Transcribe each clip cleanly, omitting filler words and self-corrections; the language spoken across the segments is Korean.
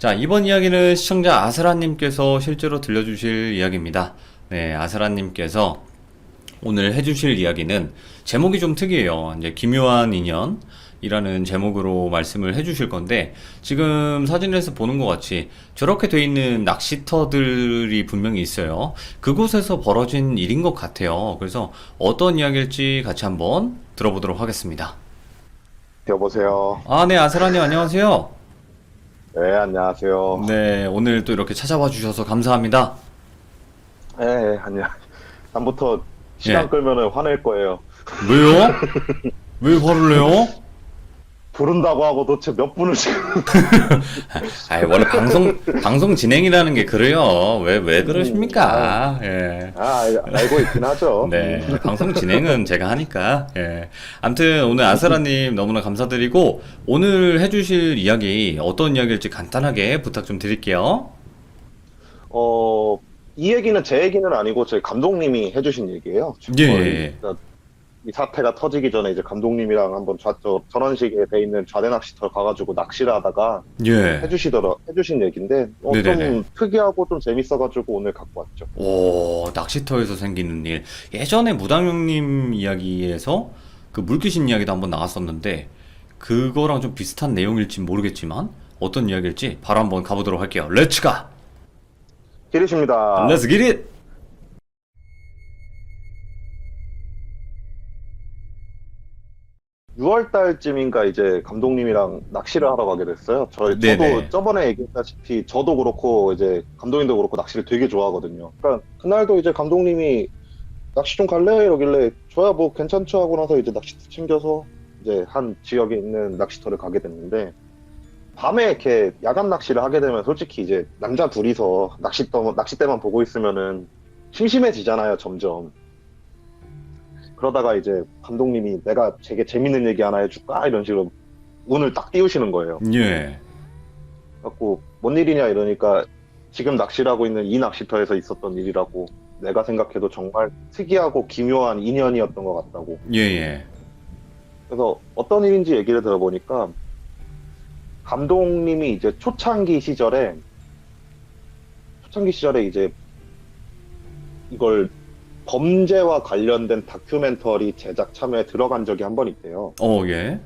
자, 이번 이야기는 시청자 아스라님께서 실제로 들려주실 이야기입니다. 네, 아스라님께서 오늘 해주실 이야기는 제목이 좀 특이해요. 이제 기묘한 인연이라는 제목으로 말씀을 해주실 건데, 지금 사진에서 보는 것 같이 저렇게 돼 있는 낚시터들이 분명히 있어요. 그곳에서 벌어진 일인 것 같아요. 그래서 어떤 이야기일지 같이 한번 들어보도록 하겠습니다. 여보세요. 아, 네, 아스라님 안녕하세요. 네, 안녕하세요. 네, 오늘 또 이렇게 찾아와 주셔서 감사합니다. 네, 안녕. 다음부터 시간 예. 끌면은 화낼 거예요. 왜요? 왜 화를 내요? 부른다고 하고 도대체 몇 분을 지금. 아이, 원래 방송 진행이라는 게 그래요. 왜 그러십니까? 예. 알고 있긴 하죠. 네, 방송 진행은 제가 하니까. 예. 암튼 오늘 아스라님 너무나 감사드리고, 오늘 해주실 이야기 어떤 이야기일지 간단하게 부탁 좀 드릴게요. 이 얘기는 제 얘기는 아니고 저희 감독님이 해주신 얘기예요. 예, 저희 예, 이 사태가 터지기 전에 이제 감독님이랑 한번 전원식에 돼 있는 좌대 낚시터 가가지고 낚시를 하다가 예. 해주신 얘기인데, 네네네. 좀 특이하고 좀 재밌어가지고 오늘 갖고 왔죠. 오, 낚시터에서 생기는 일. 예전에 무당형님 이야기에서 그 물귀신 이야기도 한번 나왔었는데, 그거랑 좀 비슷한 내용일지 모르겠지만, 어떤 이야기일지 바로 한번 가보도록 할게요. 렛츠 가! 기리십니다. 렛츠 기릿! 6월 달쯤인가 이제 감독님이랑 낚시를 하러 가게 됐어요. 저도 네네. 저번에 얘기했다시피 저도 그렇고 이제 감독님도 그렇고 낚시를 되게 좋아하거든요. 그러니까 그날도 이제 감독님이 낚시 좀 갈래? 이러길래 저야 뭐 괜찮죠 하고 나서 이제 낚시터 챙겨서 이제 한 지역에 있는 낚시터를 가게 됐는데, 밤에 이렇게 야간 낚시를 하게 되면 솔직히 이제 남자 둘이서 낚싯대만 보고 있으면은 심심해지잖아요, 점점. 그러다가 이제 감독님이 내가 되게 재밌는 얘기 하나 해줄까? 이런 식으로 운을 딱 띄우시는 거예요. 예. 그래갖고 뭔 일이냐 이러니까 지금 낚시를 하고 있는 이 낚시터에서 있었던 일이라고, 내가 생각해도 정말 특이하고 기묘한 인연이었던 것 같다고. 예, 예. 그래서 어떤 일인지 얘기를 들어보니까 감독님이 이제 초창기 시절에 이제 이걸 범죄와 관련된 다큐멘터리 제작 참여에 들어간 적이 한 번 있대요. 예.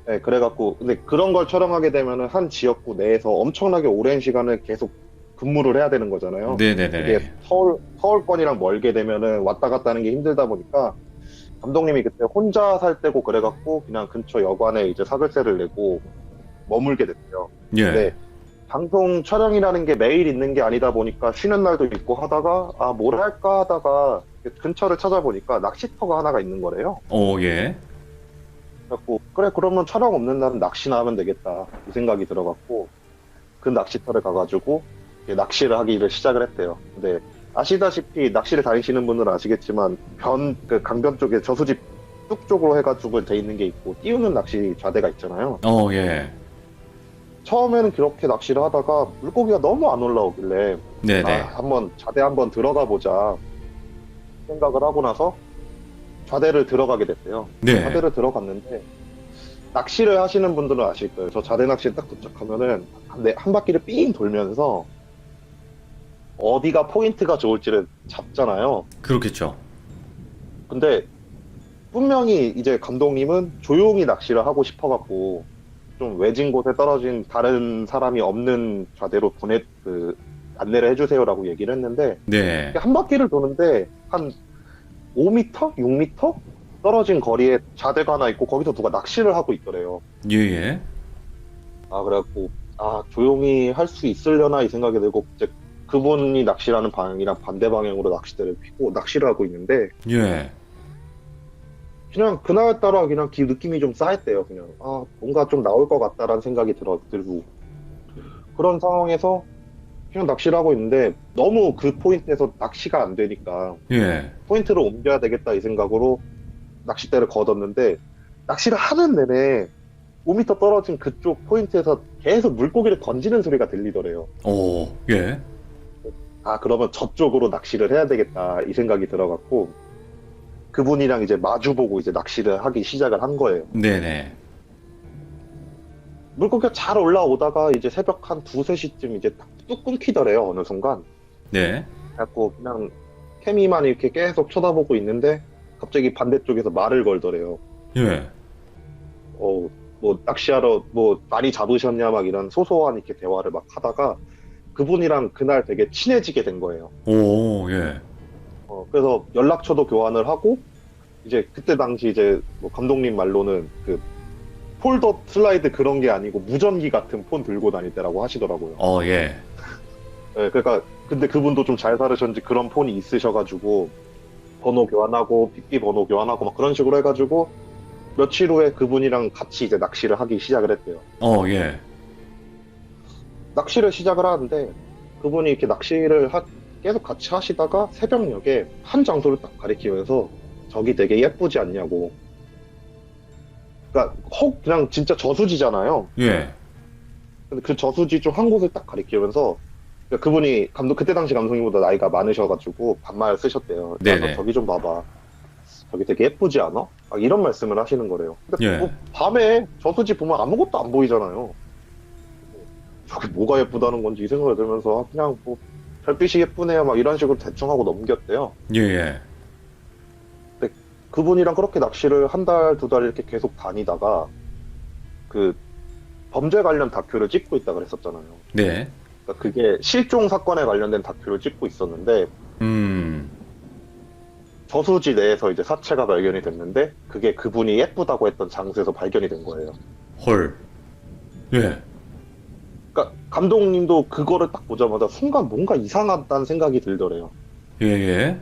네, 그래갖고, 근데 그런 걸 촬영하게 되면은 한 지역구 내에서 엄청나게 오랜 시간을 계속 근무를 해야 되는 거잖아요. 네네네. 이게 서울권이랑 멀게 되면은 왔다 갔다 하는 게 힘들다 보니까 감독님이 그때 혼자 살 때고 그래갖고 그냥 근처 여관에 이제 사글세를 내고 머물게 됐대요. 예. 근데 방송 촬영이라는 게 매일 있는 게 아니다 보니까 쉬는 날도 있고 하다가 뭘 할까 하다가 근처를 찾아보니까 낚시터가 하나가 있는 거래요. 예. 그래갖고 그래 그러면 촬영 없는 날은 낚시나 하면 되겠다 이 생각이 들어갖고 그 낚시터를 가가지고 이제 낚시를 하기를 시작을 했대요. 근데 아시다시피 낚시를 다니시는 분들은 아시겠지만 그 강변 쪽에 저수지 뚝 쪽으로 해가지고 돼 있는 게 있고 띄우는 낚시 좌대가 있잖아요. 예. 처음에는 그렇게 낚시를 하다가 물고기가 너무 안 올라오길래 네네. 한번 좌대 한번 들어가 보자 생각을 하고 나서 좌대를 들어가게 됐대요. 네. 좌대를 들어갔는데 낚시를 하시는 분들은 아실 거예요. 저 좌대 낚시에 딱 도착하면은 한 바퀴를 삥 돌면서 어디가 포인트가 좋을지를 잡잖아요. 그렇겠죠. 근데 분명히 이제 감독님은 조용히 낚시를 하고 싶어갖고 좀 외진 곳에 떨어진 다른 사람이 없는 좌대로 안내를 해주세요라고 얘기를 했는데, 네. 한 바퀴를 도는데 한 5m? 6m? 떨어진 거리에 좌대가 하나 있고 거기서 누가 낚시를 하고 있더래요. 예, 예. 그래갖고 조용히 할 수 있으려나 이 생각이 들고 이제 그분이 낚시하는 방향이랑 반대 방향으로 낚싯대를 피고 낚시를 하고 있는데, 예. 그냥 그날따라 그냥 느낌이 좀 쌓였대요. 그냥 뭔가 좀 나올 것 같다라는 생각이 들고 그런 상황에서 그냥 낚시를 하고 있는데 너무 그 포인트에서 낚시가 안 되니까 예. 포인트를 옮겨야 되겠다 이 생각으로 낚싯대를 걷었는데, 낚시를 하는 내내 5m 떨어진 그쪽 포인트에서 계속 물고기를 던지는 소리가 들리더래요. 예. 그러면 저쪽으로 낚시를 해야 되겠다 이 생각이 들어갖고 그분이랑 이제 마주보고 이제 낚시를 하기 시작을 한 거예요. 네네. 물고기가 잘 올라오다가 이제 새벽 한 2, 3시쯤 이제 뚝 끊기더래요, 어느 순간. 네. 그래갖고 그냥 케미만 이렇게 계속 쳐다보고 있는데 갑자기 반대쪽에서 말을 걸더래요. 예. 뭐 낚시하러 뭐 많이 잡으셨냐 막 이런 소소한 이렇게 대화를 막 하다가 그분이랑 그날 되게 친해지게 된 거예요. 오, 예. 그래서 연락처도 교환을 하고 이제 그때 당시 이제 뭐 감독님 말로는 그 폴더 슬라이드 그런 게 아니고 무전기 같은 폰 들고 다닐 때라고 하시더라고요. 예. 네, 그러니까 근데 그분도 좀 잘 살으셨는지 그런 폰이 있으셔가지고 번호 교환하고 빅비 번호 교환하고 막 그런 식으로 해가지고 며칠 후에 그분이랑 같이 이제 낚시를 하기 시작을 했대요. 예. 낚시를 시작을 하는데 그분이 이렇게 계속 같이 하시다가 새벽녘에 한 장소를 딱 가리키면서 저기 되게 예쁘지 않냐고. 그러니까 그냥 진짜 저수지잖아요. 예. 근데 그 저수지 중 한 곳을 딱 가리키면서 그러니까 그분이 그때 당시 감독님보다 나이가 많으셔가지고 반말 쓰셨대요. 야, 너 네네. 저기 좀 봐봐. 저기 되게 예쁘지 않아? 막 이런 말씀을 하시는 거래요. 근데 예. 뭐 밤에 저수지 보면 아무것도 안 보이잖아요. 저게 뭐가 예쁘다는 건지 이 생각이 들면서 그냥 뭐 별빛이 예쁘네요 막 이런 식으로 대충 하고 넘겼대요. 예, 예. 근데 그분이랑 그렇게 낚시를 한 달, 2달 이렇게 계속 다니다가 그 범죄 관련 다큐를 찍고 있다 그랬었잖아요. 네. 그러니까 그게 실종 사건에 관련된 다큐를 찍고 있었는데 음. 저수지 내에서 이제 사체가 발견이 됐는데 그게 그분이 예쁘다고 했던 장소에서 발견이 된 거예요. 헐. 예. 그러니까 감독님도 그거를 딱 보자마자 순간 뭔가 이상하다는 생각이 들더래요. 예, 예.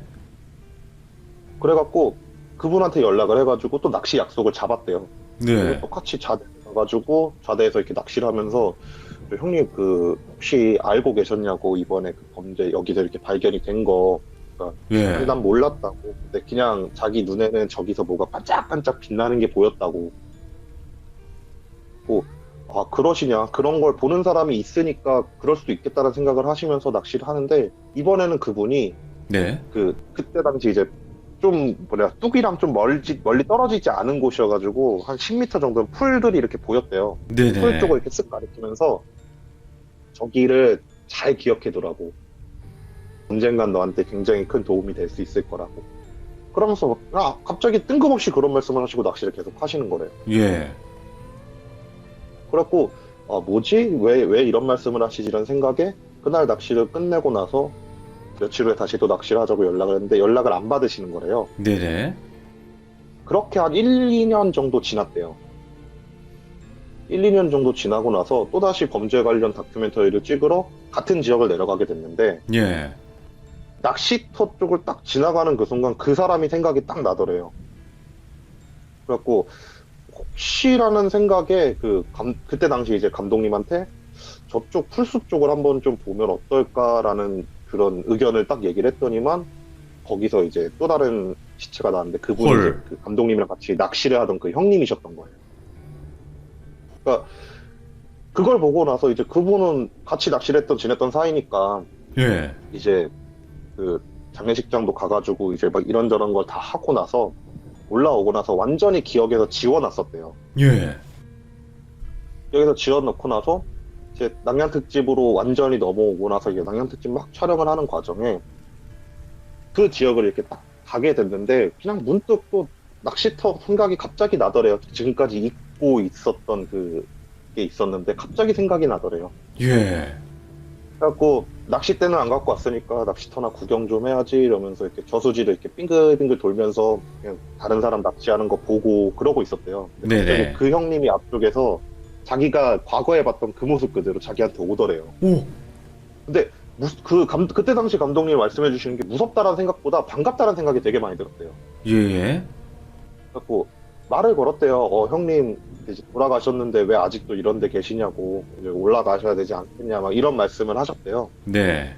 그래갖고 그분한테 연락을 해가지고 또 낚시 약속을 잡았대요. 네. 똑같이 자대에 가가지고 자대에서 이렇게 낚시를 하면서 형님 그 혹시 알고 계셨냐고 이번에 그 범죄 여기서 이렇게 발견이 된 거. 예. 아니, 난 몰랐다고. 근데 그냥 자기 눈에는 저기서 뭐가 반짝반짝 빛나는 게 보였다고. 뭐, 아, 그러시냐. 그런 걸 보는 사람이 있으니까 그럴 수도 있겠다는 생각을 하시면서 낚시를 하는데, 이번에는 그분이 네. 그때 당시 이제 좀, 뚝이랑 좀 멀리 떨어지지 않은 곳이어가지고, 한 10m 정도는 풀들이 이렇게 보였대요. 네네. 풀 쪽을 이렇게 쓱 가리키면서, 저기를 잘 기억해두라고. 언젠간 너한테 굉장히 큰 도움이 될 수 있을 거라고. 그러면서 갑자기 뜬금없이 그런 말씀을 하시고 낚시를 계속 하시는 거래요. 예. 그래갖고 뭐지? 왜 이런 말씀을 하시지? 이런 생각에 그날 낚시를 끝내고 나서 며칠 후에 다시 또 낚시를 하자고 연락을 했는데 연락을 안 받으시는 거래요. 네네. 그렇게 한 1, 2년 정도 지났대요. 1, 2년 정도 지나고 나서 또다시 범죄 관련 다큐멘터리를 찍으러 같은 지역을 내려가게 됐는데 예. 낚시터 쪽을 딱 지나가는 그 순간 그 사람이 생각이 딱 나더래요. 그래갖고 혹시라는 생각에 그때 당시 이제 감독님한테 저쪽 풀숲 쪽을 한번 좀 보면 어떨까라는 그런 의견을 딱 얘기를 했더니만 거기서 이제 또 다른 시체가 나왔는데 그분이 헐. 이제 그 감독님이랑 같이 낚시를 하던 그 형님이셨던 거예요. 그러니까 그걸 보고 나서 이제 그분은 같이 낚시를 지냈던 사이니까 예. 이제 그 장례식장도 가가지고 이제 막 이런저런 걸 다 하고 나서 올라오고 나서 완전히 기억에서 지워놨었대요. 예. 여기서 지워놓고 나서 이제 남양특집으로 완전히 넘어오고 나서 이제 남양특집 막 촬영을 하는 과정에 그 지역을 이렇게 딱 가게 됐는데 그냥 문득 또 낚시터 생각이 갑자기 나더래요. 지금까지 잊고 있었던 그게 있었는데 갑자기 생각이 나더래요. 예. 그래갖고 낚싯대는 안 갖고 왔으니까 낚시터나 구경 좀 해야지 이러면서 이렇게 저수지를 이렇게 빙글빙글 돌면서 그냥 다른 사람 낚시하는 거 보고 그러고 있었대요. 근데 네네. 갑자기 그 형님이 앞쪽에서 자기가 과거에 봤던 그 모습 그대로 자기한테 오더래요. 오. 근데 그때 당시 감독님이 말씀해 주시는 게 무섭다라는 생각보다 반갑다라는 생각이 되게 많이 들었대요. 예. 그래갖고 말을 걸었대요. 형님 이제 돌아가셨는데 왜 아직도 이런 데 계시냐고 이제 올라가셔야 되지 않겠냐 막 이런 말씀을 하셨대요. 네.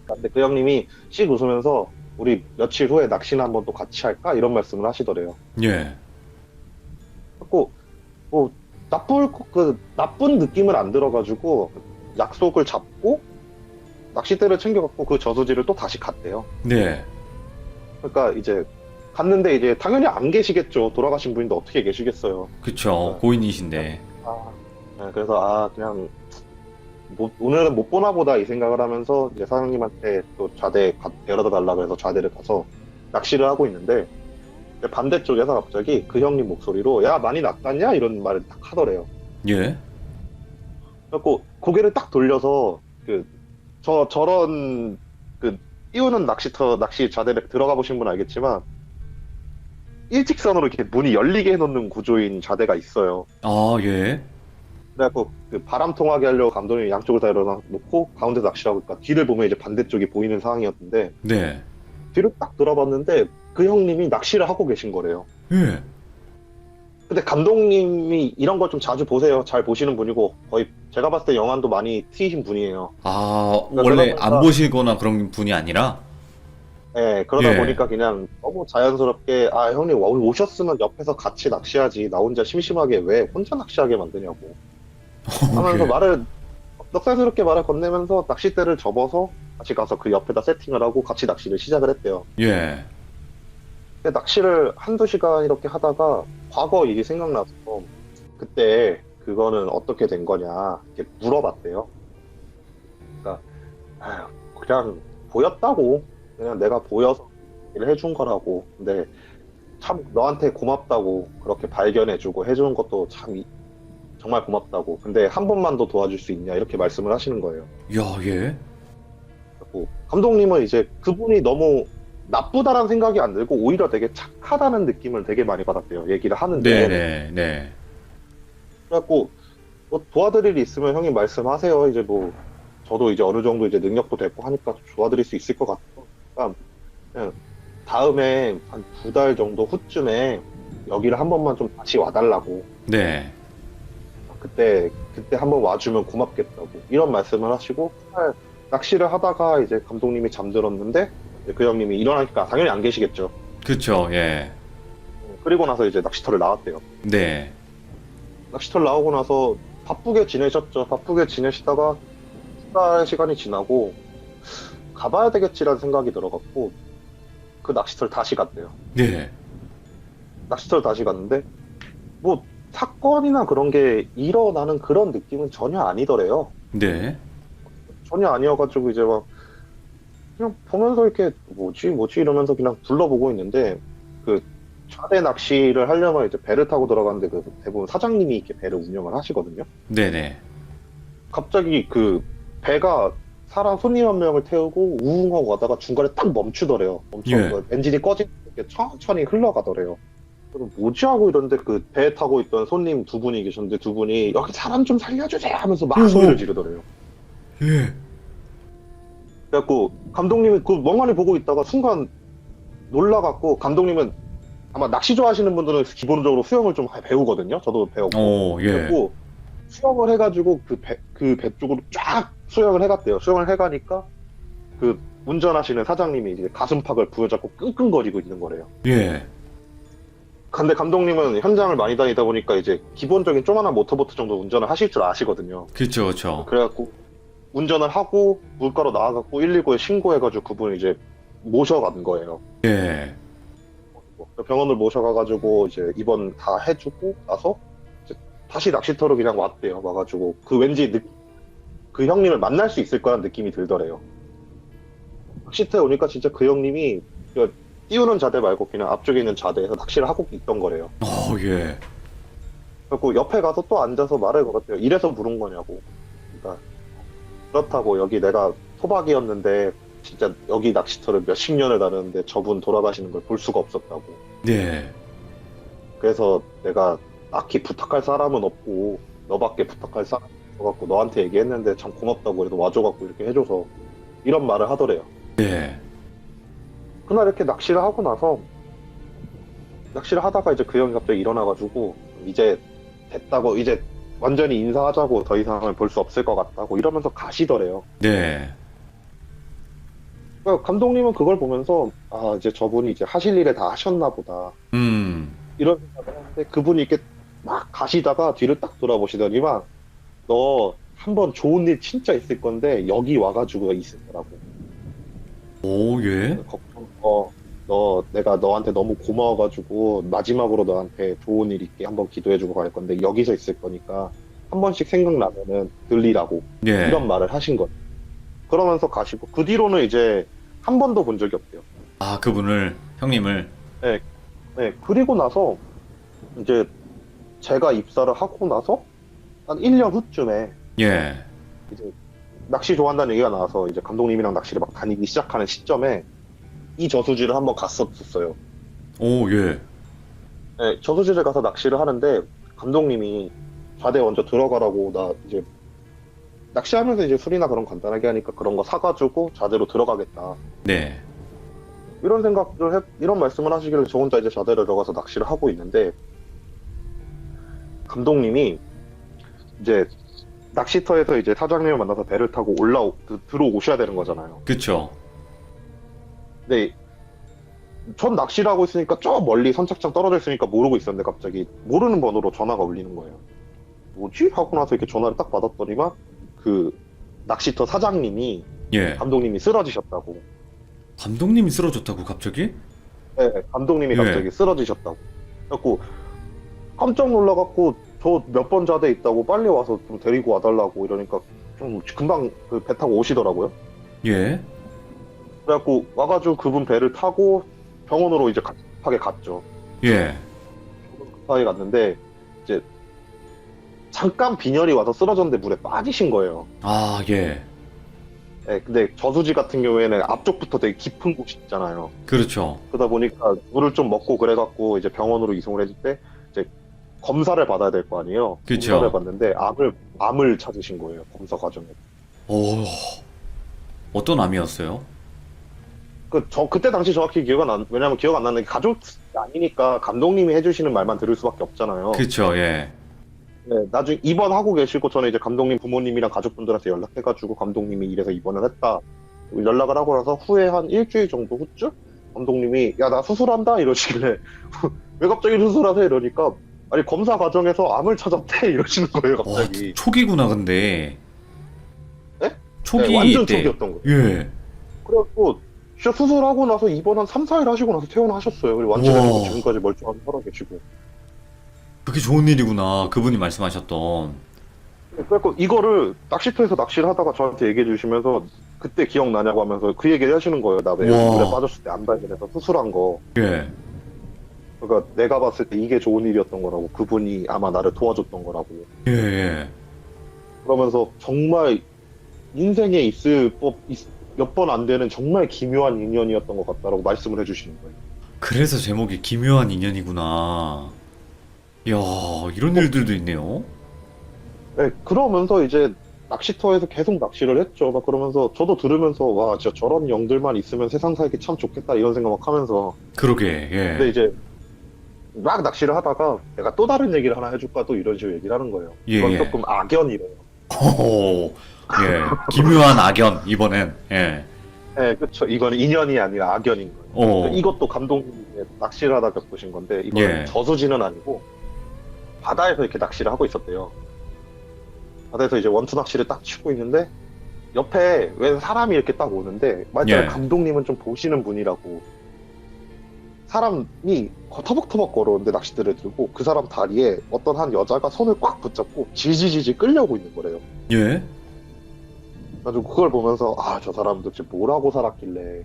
근데 그 형님이 씩 웃으면서 우리 며칠 후에 낚시나 한번 또 같이 할까? 이런 말씀을 하시더래요. 예. 그래갖고 뭐 나쁜 느낌은 안 들어가지고 약속을 잡고 낚싯대를 챙겨갖고 그 저수지를 또 다시 갔대요. 네. 그러니까 이제 갔는데 이제 당연히 안 계시겠죠. 돌아가신 분인데 어떻게 계시겠어요. 그쵸. 고인이신데. 아, 네. 그래서 그냥 오늘은 못 보나 보다 이 생각을 하면서 이제 사장님한테 또 좌대 데려다 달라고 해서 좌대를 가서 낚시를 하고 있는데 반대쪽에서 갑자기 그 형님 목소리로 야 많이 낚았냐 이런 말을 딱 하더래요. 예. 그래갖고 고개를 딱 돌려서 저런 띄우는 낚시 좌대백 들어가 보신 분 알겠지만 일직선으로 이렇게 문이 열리게 해놓는 구조인 좌대가 있어요. 아, 예. 그래갖고 그 바람 통하게 하려고 감독님이 양쪽을 다 열어놓고 가운데 낚시를 하고 있다. 뒤를 보면 이제 반대쪽이 보이는 상황이었는데 네. 뒤를 딱 돌아봤는데 그 형님이 낚시를 하고 계신 거래요. 예. 근데 감독님이 이런 걸 좀 자주 보세요. 잘 보시는 분이고 거의 제가 봤을 때 영화도 많이 트이신 분이에요. 아, 그러다 원래 보니까 안 보시거나 그런 분이 아니라? 네, 그러다 예. 보니까 그냥 너무 자연스럽게 형님 오셨으면 옆에서 같이 낚시하지 나 혼자 심심하게 왜 혼자 낚시하게 만드냐고 하면서 예. 말을 넉살스럽게 말을 건네면서 낚싯대를 접어서 같이 가서 그 옆에다 세팅을 하고 같이 낚시를 시작을 했대요. 예. 근데 낚시를 한두 시간 이렇게 하다가 과거 일이 생각나서 그때 그거는 어떻게 된 거냐 이렇게 물어봤대요. 그러니까 그냥 보였다고 그냥 내가 보여서 일을 해준 거라고. 근데 참 너한테 고맙다고 그렇게 발견해주고 해주는 것도 참 정말 고맙다고. 근데 한 번만 더 도와줄 수 있냐 이렇게 말씀을 하시는 거예요. 야, 예. 그래갖고 감독님은 이제 그분이 너무 나쁘다라는 생각이 안 들고 오히려 되게 착하다는 느낌을 되게 많이 받았대요. 얘기를 하는데. 네네, 네. 그래갖고 뭐 도와드릴 일 있으면 형님 말씀하세요. 이제 뭐 저도 이제 어느 정도 이제 능력도 됐고 하니까 도와드릴 수 있을 것 같아요. 그러니까 그냥 다음에 한 2달 정도 후쯤에 여기를 한 번만 좀 다시 와달라고. 네. 그때 한번 와주면 고맙겠다고 이런 말씀을 하시고 그날 낚시를 하다가 이제 감독님이 잠들었는데 이제 그 형님이 일어나니까 당연히 안 계시겠죠. 그쵸, 예. 그리고 나서 이제 낚시터를 나왔대요. 네. 낚시터를 나오고 나서 바쁘게 지내셨죠. 바쁘게 지내시다가 2달 시간이 지나고 가봐야 되겠지라는 생각이 들어갖고 그 낚시터를 다시 갔대요. 네. 낚시터를 다시 갔는데 뭐 사건이나 그런 게 일어나는 그런 느낌은 전혀 아니더래요. 네. 전혀 아니어가지고 이제 막 그냥 보면서 이렇게 뭐지 이러면서 그냥 둘러보고 있는데 그 좌대 낚시를 하려면 이제 배를 타고 들어가는데 그 대부분 사장님이 이렇게 배를 운영을 하시거든요. 네네. 갑자기 그 배가 사람 손님 한 명을 태우고 우웅하고 가다가 중간에 딱 멈추더래요. 예. 엔진이 꺼지게 천천히 흘러가더래요. 그래서 뭐지 하고 이런데 그 배 타고 있던 손님 두 분이 계셨는데 두 분이 여기 사람 좀 살려주세요 하면서 막 소리를 지르더래요. 예. 그래갖고 감독님이 그 멍하니 보고 있다가 순간 놀라갖고 감독님은 아마 낚시 좋아하시는 분들은 기본적으로 수영을 좀 배우거든요. 저도 배웠고. 오, 예. 그래갖고 수영을 해가지고 그 배 쪽으로 쫙 수영을 해갔대요. 수영을 해가니까 그 운전하시는 사장님이 이제 가슴팍을 부여잡고 끙끙거리고 있는 거래요. 예. 근데 감독님은 현장을 많이 다니다 보니까 이제 기본적인 조그만한 모터보트 정도 운전을 하실 줄 아시거든요. 그쵸, 그쵸. 그래갖고 운전을 하고 물가로 나와갖고 119에 신고해가지고 그분을 이제 모셔간 거예요. 예. 병원을 모셔가가지고 이제 입원 다 해주고 나서 이제 다시 낚시터로 그냥 왔대요. 와가지고 그 왠지 그 형님을 만날 수 있을 거라는 느낌이 들더래요. 낚시터에 오니까 진짜 그 형님이 띄우는 자대 말고 그냥 앞쪽에 있는 자대에서 낚시를 하고 있던 거래요. 예. 그래갖고 옆에 가서 또 앉아서 말을 걸었대요. 이래서 물은 거냐고. 그러니까 그렇다고 여기 내가 토박이었는데 진짜 여기 낚시터를 몇십 년을 다녔는데 저분 돌아가시는 걸 볼 수가 없었다고. 네. 그래서 내가 딱히 부탁할 사람은 없고 너밖에 부탁할 사람이 없어갖고 너한테 얘기했는데 참 고맙다고 그래도 와줘갖고 이렇게 해줘서 이런 말을 하더래요. 네. 그날 이렇게 낚시를 하고 나서 낚시를 하다가 이제 그 형이 갑자기 일어나가지고 이제 됐다고 이제 완전히 인사하자고 더 이상을 볼 수 없을 것 같다고 이러면서 가시더래요. 네. 그러니까 감독님은 그걸 보면서 이제 저분이 이제 하실 일에 다 하셨나 보다 이런 생각을 하는데 그분이 이렇게 막 가시다가 뒤를 딱 돌아보시더니만 너 한번 좋은 일 진짜 있을 건데 여기 와가지고 있을 거라고. 오, 예. 내가 너한테 너무 고마워가지고 마지막으로 너한테 좋은 일 있게 한번 기도해주고 갈 건데 여기서 있을 거니까 한 번씩 생각나면은 들리라고 예. 이런 말을 하신 거예요. 그러면서 가시고 그 뒤로는 이제 한 번도 본 적이 없대요. 아, 그분을, 형님을. 네, 네. 그리고 나서 이제 제가 입사를 하고 나서 한 1년 후쯤에 예. 이제 낚시 좋아한다는 얘기가 나와서 이제 감독님이랑 낚시를 막 다니기 시작하는 시점에 이 저수지를 한번 갔었어요. 오, 예. 네, 저수지를 가서 낚시를 하는데 감독님이 좌대 먼저 들어가라고 나 이제 낚시하면서 이제 술이나 그런 거 간단하게 하니까 그런 거 사가지고 좌대로 들어가겠다. 네. 이런 말씀을 하시길래 저 혼자 이제 좌대로 들어가서 낚시를 하고 있는데 감독님이 이제 낚시터에서 이제 사장님을 만나서 배를 타고 들어오셔야 되는 거잖아요. 그쵸. 근데 전 낚시를 하고 있으니까 저 멀리 선착장 떨어져 있으니까 모르고 있었는데 갑자기 모르는 번호로 전화가 울리는 거예요. 뭐지? 하고 나서 이렇게 전화를 딱 받았더니만 그 낚시터 사장님이 예. 감독님이 쓰러지셨다고. 감독님이 쓰러졌다고, 갑자기? 네, 감독님이 예. 갑자기 쓰러지셨다고. 그래갖고 깜짝 놀라갖고 저 몇 번 자대 있다고 빨리 와서 좀 데리고 와달라고 이러니까 좀 금방 그 배 타고 오시더라고요. 예. 그래갖고 와가지고 그분 배를 타고 병원으로 이제 급하게 갔죠. 예. 급하게 갔는데 이제 잠깐 빈혈이 와서 쓰러졌는데 물에 빠지신 거예요. 아, 예. 네, 근데 저수지 같은 경우에는 앞쪽부터 되게 깊은 곳이 있잖아요. 그렇죠. 그러다 보니까 물을 좀 먹고 그래갖고 이제 병원으로 이송을 해줄 때 이제 검사를 받아야 될 거 아니에요. 그쵸. 검사를 받는데 암을 찾으신 거예요. 검사 과정에. 오, 어떤 암이었어요? 그때 당시 정확히 왜냐면 기억 안 나는 게 가족이 아니니까 감독님이 해주시는 말만 들을 수밖에 없잖아요. 그쵸, 예. 네, 나중에 입원하고 계시고 저는 이제 감독님 부모님이랑 가족분들한테 연락해가지고 감독님이 이래서 입원을 했다. 연락을 하고 나서 후에 한 일주일 정도 후쯤 감독님이 야, 나 수술한다 이러시길래 왜 갑자기 수술하세요 이러니까 아니 검사 과정에서 암을 찾았대 이러시는 거예요 와, 갑자기. 초기구나, 근데. 네? 초기 네, 완전 때. 초기였던 거예요. 예. 그래갖고 진짜 수술하고 나서 입원 한 3, 4일 하시고 나서 퇴원하셨어요. 그리고 완치되고 우와. 지금까지 멀쩡하게 살아계시고. 그게 좋은 일이구나. 그분이 말씀하셨던. 그래갖고 이거를 낚시터에서 낚시를 하다가 저한테 얘기해 주시면서 그때 기억나냐고 하면서 그 얘기를 하시는 거예요. 나 왜 와. 물에 빠졌을 때 안 발견해서 수술한 거. 예. 그러니까 내가 봤을 때 이게 좋은 일이었던 거라고. 그분이 아마 나를 도와줬던 거라고. 예, 예. 그러면서 정말 인생에 있을 몇 번 안 되는 정말 기묘한 인연이었던 것 같다라고 말씀을 해주시는 거예요. 그래서 제목이 기묘한 인연이구나. 이야, 이런 일들도 있네요. 네, 그러면서 이제 낚시터에서 계속 낚시를 했죠. 막 그러면서 저도 들으면서 와, 진짜 저런 영들만 있으면 세상 살기 참 좋겠다 이런 생각 막 하면서. 그러게, 근데 예. 이제 막 낚시를 하다가 내가 또 다른 얘기를 하나 해줄까 또 이런 식으로 얘기를 하는 거예요. 예, 이건 예. 조금 악연이래요. 오, 예. 기묘한 악연, 이번엔. 예. 네, 그쵸. 이건 인연이 아니라 악연인 거예요. 오, 이것도 감독님이 낚시를 하다 겪으신 건데 이건 예. 저수지는 아니고 바다에서 이렇게 낚시를 하고 있었대요. 바다에서 이제 원투 낚시를 딱 치고 있는데 옆에 왜 사람이 이렇게 딱 오는데 말처럼 예. 감독님은 좀 보시는 분이라고 사람이 터벅터벅 걸어오는데 낚싯대를 들고 그 사람 다리에 어떤 한 여자가 손을 꽉 붙잡고 지지지지 끌려고 있는 거래요. 예. 그래가지고 그걸 보면서 아, 저 사람 도대체 뭘 하고 살았길래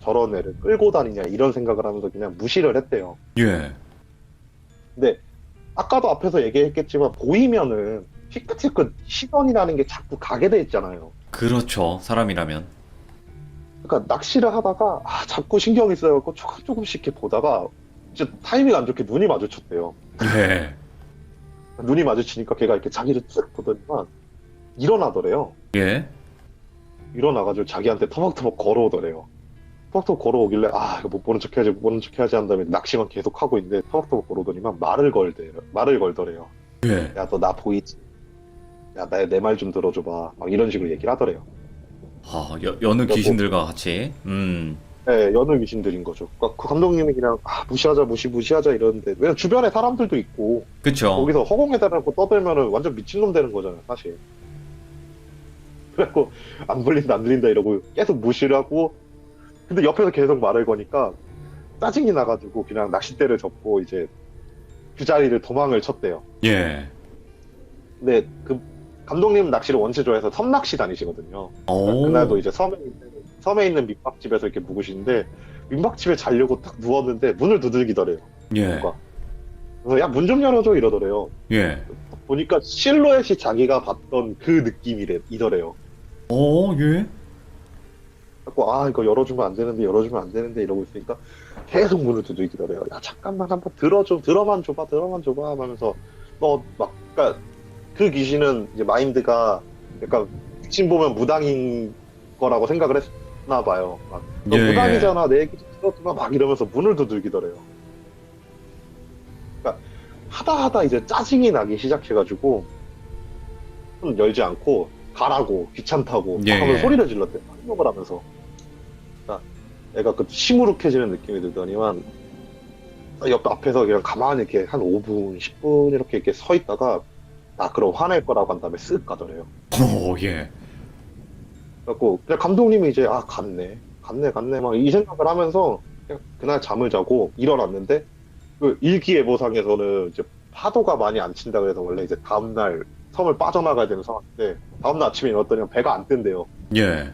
저런 애를 끌고 다니냐 이런 생각을 하면서 그냥 무시를 했대요. 예. 근데 아까도 앞에서 얘기했겠지만 보이면은 희끗희끗 시선이라는 게 자꾸 가게 돼 있잖아요. 그렇죠. 사람이라면. 그러니까 낚시를 하다가 아, 자꾸 신경이 쓰여갖고 조금씩 이렇게 보다가 진짜 타이밍 안 좋게 눈이 마주쳤대요. 예. 눈이 마주치니까 걔가 이렇게 자기를 쓱 보더니만 일어나더래요. 예. 일어나가지고 자기한테 터벅터벅 걸어오더래요. 터벅터벅 걸어오길래 아, 이거 못 보는 척 해야지 못 보는 척 해야지 한 다음에 낚시만 계속 하고 있는데 터벅터벅 걸어오더니만 말을 걸더래요. 예. 야, 너 나 보이지? 야, 내 말 좀 들어줘봐. 막 이런 식으로 얘기를 하더래요. 아, 여느 귀신들과 같이. 네, 여느 귀신들인 거죠. 그러니까 그 감독님이 그냥 아, 무시하자 이러는데 왜냐면 주변에 사람들도 있고 그쵸. 거기서 허공에다 놓고 떠들면은 완전 미친놈 되는 거잖아요, 사실. 그래갖고 안 들린다 이러고 계속 무시를 하고 근데 옆에서 계속 말을 거니까 짜증이 나가지고 그냥 낚싯대를 접고 이제 그 자리를 도망을 쳤대요. 예. 근데 그 감독님 낚시를 원체 좋아해서 섬낚시 다니시거든요. 오, 그날도 이제 섬에 있는 민박집에서 이렇게 묵으시는데 민박집에 자려고 딱 누웠는데 문을 두들기더래요. 예, 누가. 그래서 야, 문 좀 열어줘 이러더래요. 예. 보니까 실루엣이 자기가 봤던 그 이더래요. 예? 그래서 아, 이거 열어주면 안 되는데 열어주면 안 되는데 이러고 있으니까 계속 문을 두들기더래요. 야, 잠깐만 한번 들어만 줘봐 하면서 그러니까 그 귀신은 이제 마인드가 약간 귀신 보면 무당인 거라고 생각을 했나 봐요. 막, 너 예, 무당이잖아, 내 얘기 좀 들어주마 막 이러면서 문을 두들기더래요. 그러니까 하다 이제 짜증이 나기 시작해가지고 문 열지 않고 가라고 귀찮다고 막 예, 하면서 예. 소리를 질렀대요. 욕을 하면서. 그러니까 애가 그 시무룩해지는 느낌이 들더니만 옆 앞에서 그냥 가만히 이렇게 한 5분, 10분 이렇게 서 있다가 나 그럼 화낼 거라고 한 다음에 쓱 가더래요. 예. 그래갖고 그냥 감독님이 이제 아 갔네 막 이 생각을 하면서 그냥 그날 잠을 자고 일어났는데 그 일기예보상에서는 이제 파도가 많이 안 친다 그래서 원래 이제 다음날 섬을 빠져나가야 되는 상황인데 다음날 아침에 일어났더니 배가 안 뜬대요. 예.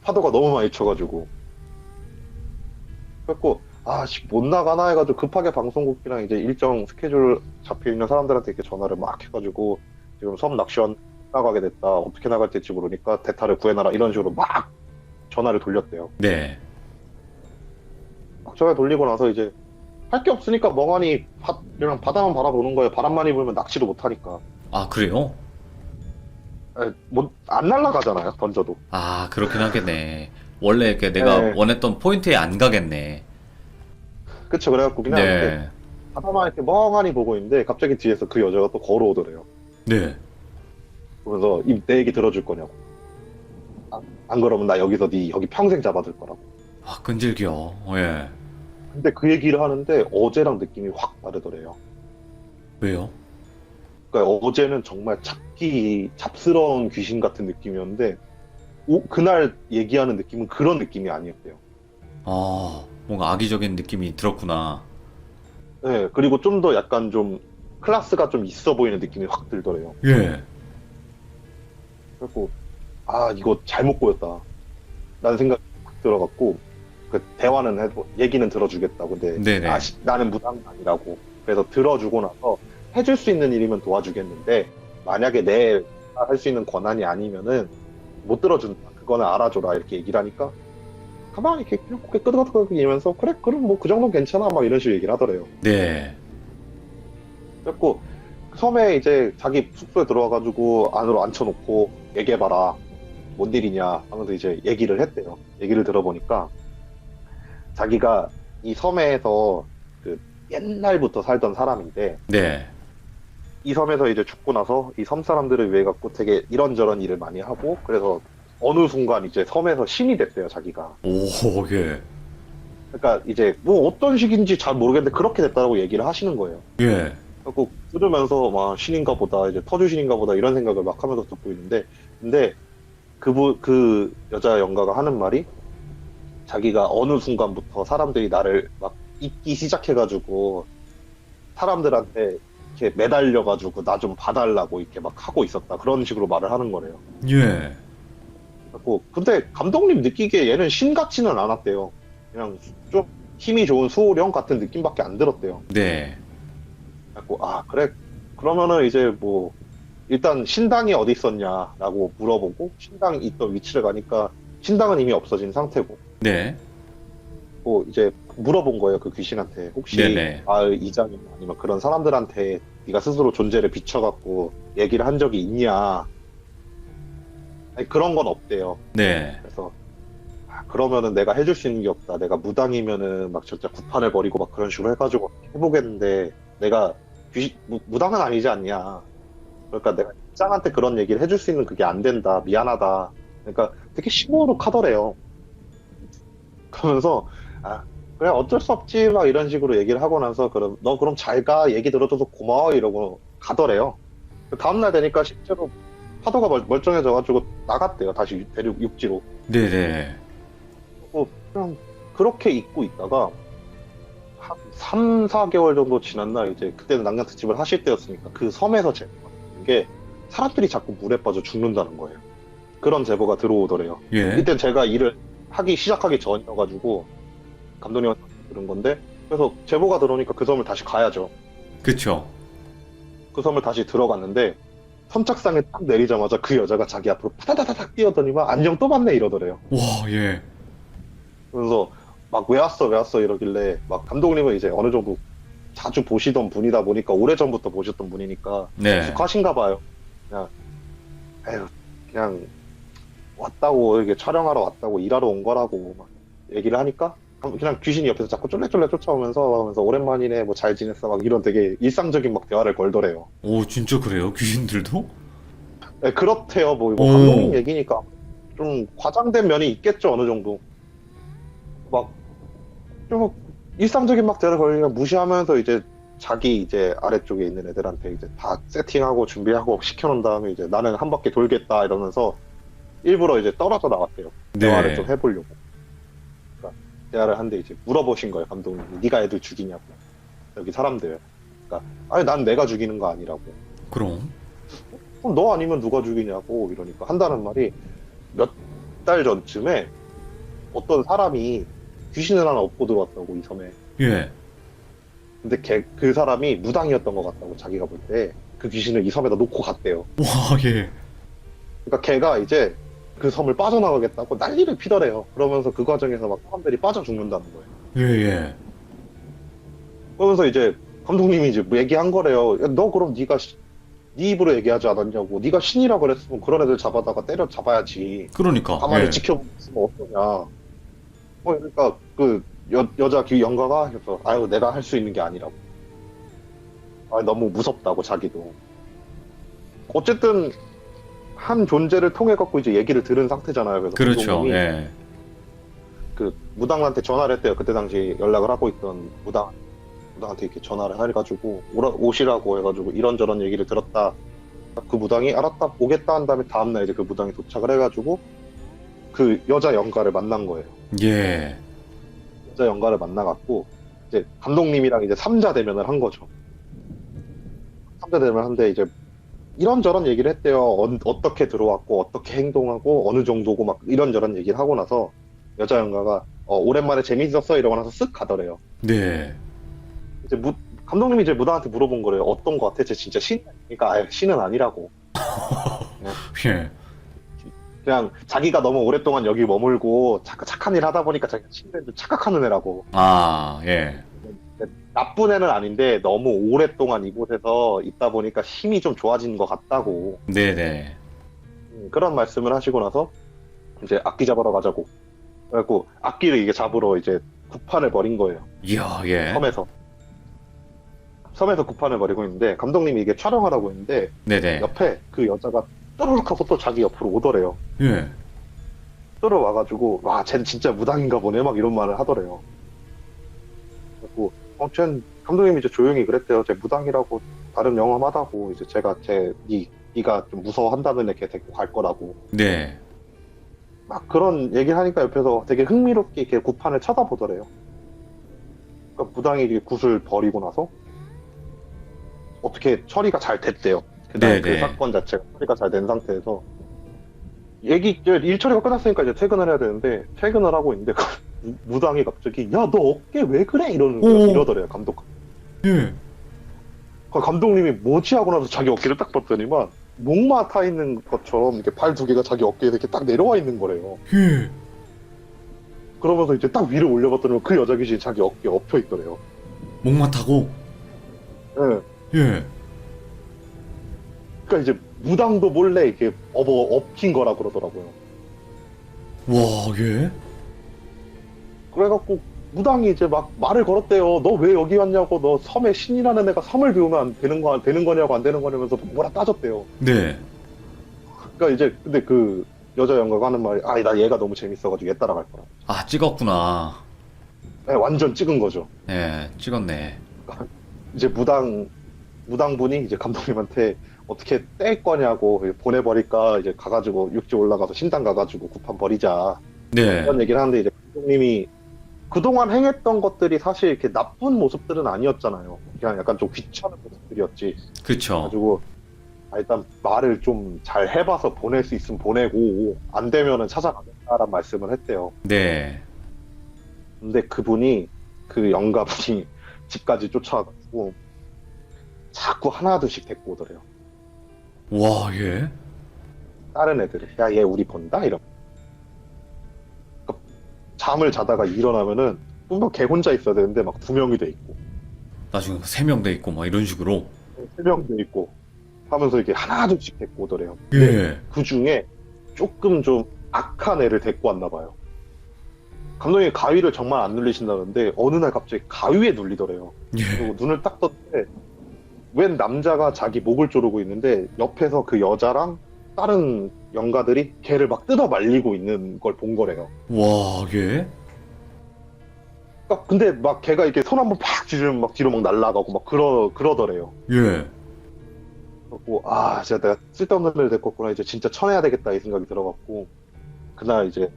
파도가 너무 많이 쳐가지고. 그래갖고 못 나가나 해가지고 급하게 방송국이랑 이제 일정 스케줄 잡혀 있는 사람들한테 이렇게 전화를 막 해가지고 지금 섬 낚시원 나가게 됐다. 어떻게 나갈 될지 모르니까 대타를 구해놔라 이런 식으로 막 전화를 돌렸대요. 네. 막 전화 돌리고 나서 이제 할 게 없으니까 멍하니 그냥 바다만 바라보는 거예요. 바람만이 불면 낚시도 못 하니까. 아, 그래요? 안 날아가잖아요. 던져도. 아, 그렇긴 하겠네. 원래 이렇게 내가 네. 원했던 포인트에 안 가겠네. 그쵸. 그래갖고 그냥 이렇게 네. 바다만 이렇게 멍하니 보고 있는데 갑자기 뒤에서 그 여자가 또 걸어오더래요. 네. 그러면서 내 얘기 들어줄 거냐고. 안 그러면 나 여기서 여기 평생 잡아둘 거라고. 아, 끈질겨. 예. 근데 그 얘기를 하는데 어제랑 느낌이 확 다르더래요. 왜요? 그러니까 어제는 정말 잡스러운 귀신 같은 느낌이었는데 그날 얘기하는 느낌은 그런 느낌이 아니었대요. 아, 뭔가 악의적인 느낌이 들었구나. 네, 그리고 좀 더 약간 좀 클래스가 좀 있어 보이는 느낌이 확 들더래요. 예. 그래갖고 이거 잘못 보였다. 라는 생각이 확 들어갖고 그 대화는 해도 얘기는 들어주겠다고. 근데 네네. 나는 무당은 아니라고. 그래서 들어주고 나서 해줄 수 있는 일이면 도와주겠는데 만약에 내 할 수 있는 권한이 아니면은 못 들어준다. 그거는 알아줘라 이렇게 얘기를 하니까 가만히 이렇게 그냥 고개 끄덕끄덕 이러면서 그래 그럼 뭐 그 정도는 괜찮아 막 이런 식으로 얘기를 하더래요. 네. 그래갖고 섬에 이제 자기 숙소에 들어와가지고 안으로 앉혀놓고 얘기해봐라. 뭔 일이냐 하면서 이제 얘기를 했대요. 얘기를 들어보니까 자기가 이 섬에서 그 옛날부터 살던 사람인데 네. 이 섬에서 이제 죽고 나서 이 섬 사람들을 위해 갖고 되게 이런저런 일을 많이 하고 그래서 어느 순간 이제 섬에서 신이 됐대요, 자기가. 오, 예. 그러니까 이제 뭐 어떤 식인지 잘 모르겠는데 그렇게 됐다고 얘기를 하시는 거예요. 예. 그래서 들으면서 막 신인가 보다, 이제 터주신인가 보다 이런 생각을 막 하면서 듣고 있는데 근데 그 여자 영가가 하는 말이 자기가 어느 순간부터 사람들이 나를 막 잊기 시작해가지고 사람들한테 이렇게 매달려가지고 나 좀 봐달라고 이렇게 막 하고 있었다. 그런 식으로 말을 하는 거래요. 예. 근데 감독님 느끼기에 얘는 신 같지는 않았대요. 그냥 좀 힘이 좋은 수호령 같은 느낌밖에 안 들었대요. 네. 그래갖고 그래 그러면은 이제 뭐 일단 신당이 어디 있었냐라고 물어보고 신당 있던 위치를 가니까 신당은 이미 없어진 상태고 네. 뭐 이제 물어본 거예요 그 귀신한테 혹시 네네. 마을 이장이나 아니면 그런 사람들한테 네가 스스로 존재를 비춰갖고 얘기를 한 적이 있냐. 아니, 그런 건 없대요. 네. 그래서 그러면은 내가 해줄 수 있는 게 없다. 내가 무당이면은 막 진짜 구판을 벌이고 막 그런 식으로 해가지고 해보겠는데 내가 무당은 아니지 않냐. 그러니까 내가 입장한테 그런 얘기를 해줄 수 있는 그게 안 된다. 미안하다. 그러니까 되게 시무룩하더래요. 그러면서 그래 어쩔 수 없지 막 이런 식으로 얘기를 하고 나서 너 그럼 잘 가. 얘기 들어줘서 고마워 이러고 가더래요. 그 다음날 되니까 실제로 파도가 멀쩡해져가지고 나갔대요. 다시 대륙 육지로. 네네. 그냥 그렇게 잊고 있다가 한 3, 4개월 정도 지났나 이제 그때는 낭냥 특집을 하실 때였으니까 그 섬에서 게 사람들이 자꾸 물에 빠져 죽는다는 거예요. 그런 제보가 들어오더래요. 예. 이때 제가 일을 시작하기 전이어가지고 감독님한테 들은 건데, 그래서 제보가 들어오니까 그 섬을 다시 가야죠. 그쵸. 그 섬을 다시 들어갔는데 선착상에 딱 내리자마자 그 여자가 자기 앞으로 파다다닥 뛰어더니만 안녕 또 봤네 이러더래요. 와, 예. 그래서 막 왜 왔어 이러길래, 막 감독님은 이제 어느 정도 자주 보시던 분이다 보니까 오래전부터 보셨던 분이니까 네. 익숙하신가 봐요. 그냥 에휴 그냥 왔다고, 이게 촬영하러 왔다고, 일하러 온 거라고 막 얘기를 하니까 그냥 귀신이 옆에서 자꾸 쫄래쫄래 쫓아오면서 하면서 오랜만이네 뭐 잘 지냈어 막 이런 되게 일상적인 막 대화를 걸더래요. 오, 진짜 그래요? 귀신들도? 네, 그렇대요. 뭐 이거 오. 감독님 얘기니까 좀 과장된 면이 있겠죠 어느 정도. 막 좀 일상적인 막 대화를 걸리면 무시하면서 이제 자기 이제 아래쪽에 있는 애들한테 이제 다 세팅하고 준비하고 시켜놓은 다음에 이제 나는 한 바퀴 돌겠다 이러면서 일부러 이제 떨어져 나왔대요. 대화를 좀 네. 해보려고. 그러니까 대화를 하는데 이제 물어보신 거예요 감독님이. 네가 애들 죽이냐고, 여기 사람들. 그러니까 아니 난 내가 죽이는 거 아니라고. 그럼? 그럼 너 아니면 누가 죽이냐고 이러니까 한다는 말이, 몇 달 전쯤에 어떤 사람이 귀신을 하나 업고 들어왔다고 이 섬에. 예. 근데 그 사람이 무당이었던 것 같다고, 자기가 볼 때 그 귀신을 이 섬에다 놓고 갔대요. 와, 예. 그러니까 걔가 이제 그 섬을 빠져나가겠다고 난리를 피더래요. 그러면서 그 과정에서 막 사람들이 빠져 죽는다는 거예요. 예, 예. 그러면서 이제 감독님이 이제 뭐 얘기한 거래요. 야, 너 그럼 네가 네 입으로 얘기하지 않았냐고. 네가 신이라 그랬으면 그런 애들 잡아다가 때려 잡아야지. 그러니까. 가만히 예. 지켜보면 어떠냐. 그러니까 그 여자 연가가 그래서 아유 내가 할 수 있는 게 아니라고. 아 너무 무섭다고 자기도. 어쨌든 한 존재를 통해 갖고 이제 얘기를 들은 상태잖아요. 그래서 그렇죠. 감독님이 예. 그 무당한테 전화를 했대요. 그때 당시 연락을 하고 있던 무당한테 이렇게 전화를 해가지고 오시라고 해가지고 이런저런 얘기를 들었다. 그 무당이 알았다 오겠다 한 다음에 다음날 이제 그 무당이 도착을 해가지고 그 여자 연가를 만난 거예요. 예. 여자 연가를 만나갖고 이제 감독님이랑 이제 3자 대면을 한 거죠. 3자 대면을 한데 이제 이런저런 얘기를 했대요. 어떻게 들어왔고 어떻게 행동하고 어느 정도고 막 이런저런 얘기를 하고 나서 여자 연가가 오랜만에 재밌었어 이러고 나서 쓱 가더래요. 네. 이제 감독님이 이제 무당한테 물어본 거래요. 어떤 거 같아? 쟤 진짜 신? 그러니까 아예 신은 아니라고. 예. 그냥 자기가 너무 오랫동안 여기 머물고 착한 일 하다 보니까 자기가 신인 줄 착각하는 애라고. 아, 예. 나쁜 애는 아닌데 너무 오랫동안 이곳에서 있다 보니까 힘이 좀 좋아진 것 같다고. 네네. 그런 말씀을 하시고 나서 이제 악기 잡으러 가자고. 그래갖고 악기를 이게 잡으러 이제 구판을 벌인 거예요. 이야, 예. 섬에서 구판을 벌이고 있는데 감독님이 이게 촬영하라고 했는데 네네. 옆에 그 여자가 또르륵 하고 또 자기 옆으로 오더래요. 예. 또르 와가지고 와 쟨 진짜 무당인가 보네 막 이런 말을 하더래요. 그래갖고 쟨 감독님이 이제 조용히 그랬대요. 쟤 무당이라고 다른 영험하다고. 이제 제가 네가 좀 무서워한다는 애 걔 데리고 갈 거라고. 네. 막 그런 얘기를 하니까 옆에서 되게 흥미롭게 이렇게 구판을 쳐다보더래요. 그러니까 무당이 이렇게 굿을 버리고 나서 어떻게 처리가 잘 됐대요. 그날 그 네네. 사건 자체가 처리가 잘 된 상태에서 일 처리가 끝났으니까 이제 퇴근을 해야 되는데 퇴근을 하고 있는데 무당이 갑자기 야 너 어깨 왜 그래 이러더래요 감독. 예. 감독님이 뭐지 하고 나서 자기 어깨를 딱 봤더니만 목마 타 있는 것처럼 이렇게 발 두 개가 자기 어깨에 이렇게 딱 내려와 있는 거래요. 예. 그러면서 이제 딱 위를 올려봤더니 그 여자 귀신이 자기 어깨에 엎혀 있더래요. 목마 타고. 예. 예. 그러니까 이제 무당도 몰래 이렇게 엎힌 거라 그러더라고요. 와, 예. 그래갖고 무당이 이제 막 말을 걸었대요. 너 왜 여기 왔냐고. 너 섬에 신이라는 애가 섬을 비우면 안 되는 거냐고 안 되는 거냐면서 뭐라 따졌대요. 네. 그러니까 이제 근데 그 여자 연가가 하는 말이 나 얘가 너무 재밌어가지고 얘 따라갈 거라. 아, 찍었구나. 네, 완전 찍은 거죠. 예, 찍었네. 이제 무당분이 이제 감독님한테 어떻게 뗄 거냐고 보내버릴까 이제 가가지고 육지 올라가서 신당 가가지고 구판 버리자 네. 이런 얘기를 하는데 이제 감독님이 그동안 행했던 것들이 사실 이렇게 나쁜 모습들은 아니었잖아요. 그냥 약간 좀 귀찮은 모습들이었지. 그쵸. 가지고 일단 말을 좀 잘 해봐서 보낼 수 있으면 보내고 안 되면은 찾아가겠다라는 말씀을 했대요. 네. 근데 그분이 그 영가분이 집까지 쫓아와가지고 자꾸 하나둘씩 데리고 오더래요. 와, 예. 다른 애들을 야 얘 우리 본다 이러. 그러니까 잠을 자다가 일어나면은 분명 걔 혼자 있어야 되는데 막 2명이 돼 있고 나중에 3명 돼 있고 막 이런 식으로. 3명 돼 있고 하면서 이렇게 하나둘씩 데리고 오더래요. 예. 그 중에 조금 좀 악한 애를 데리고 왔나 봐요. 감독님이 가위를 정말 안 눌리신다는데 어느 날 갑자기 가위에 눌리더래요. 예. 그리고 눈을 딱 떴는데 웬 남자가 자기 목을 조르고 있는데 옆에서 그 여자랑 다른 영가들이 걔를 막 뜯어 말리고 있는 걸 본 거래요. 와, 예. 그러니까 근데 막 걔가 이렇게 손 한번 팍 쥐르면 막 뒤로 막 날아가고 막 그러더래요. 예. 그래갖고 아 진짜 내가 쓸데없는 애를 데리고 왔구나, 이제 진짜 쳐내야 되겠다 이 생각이 들어갖고 그날 이제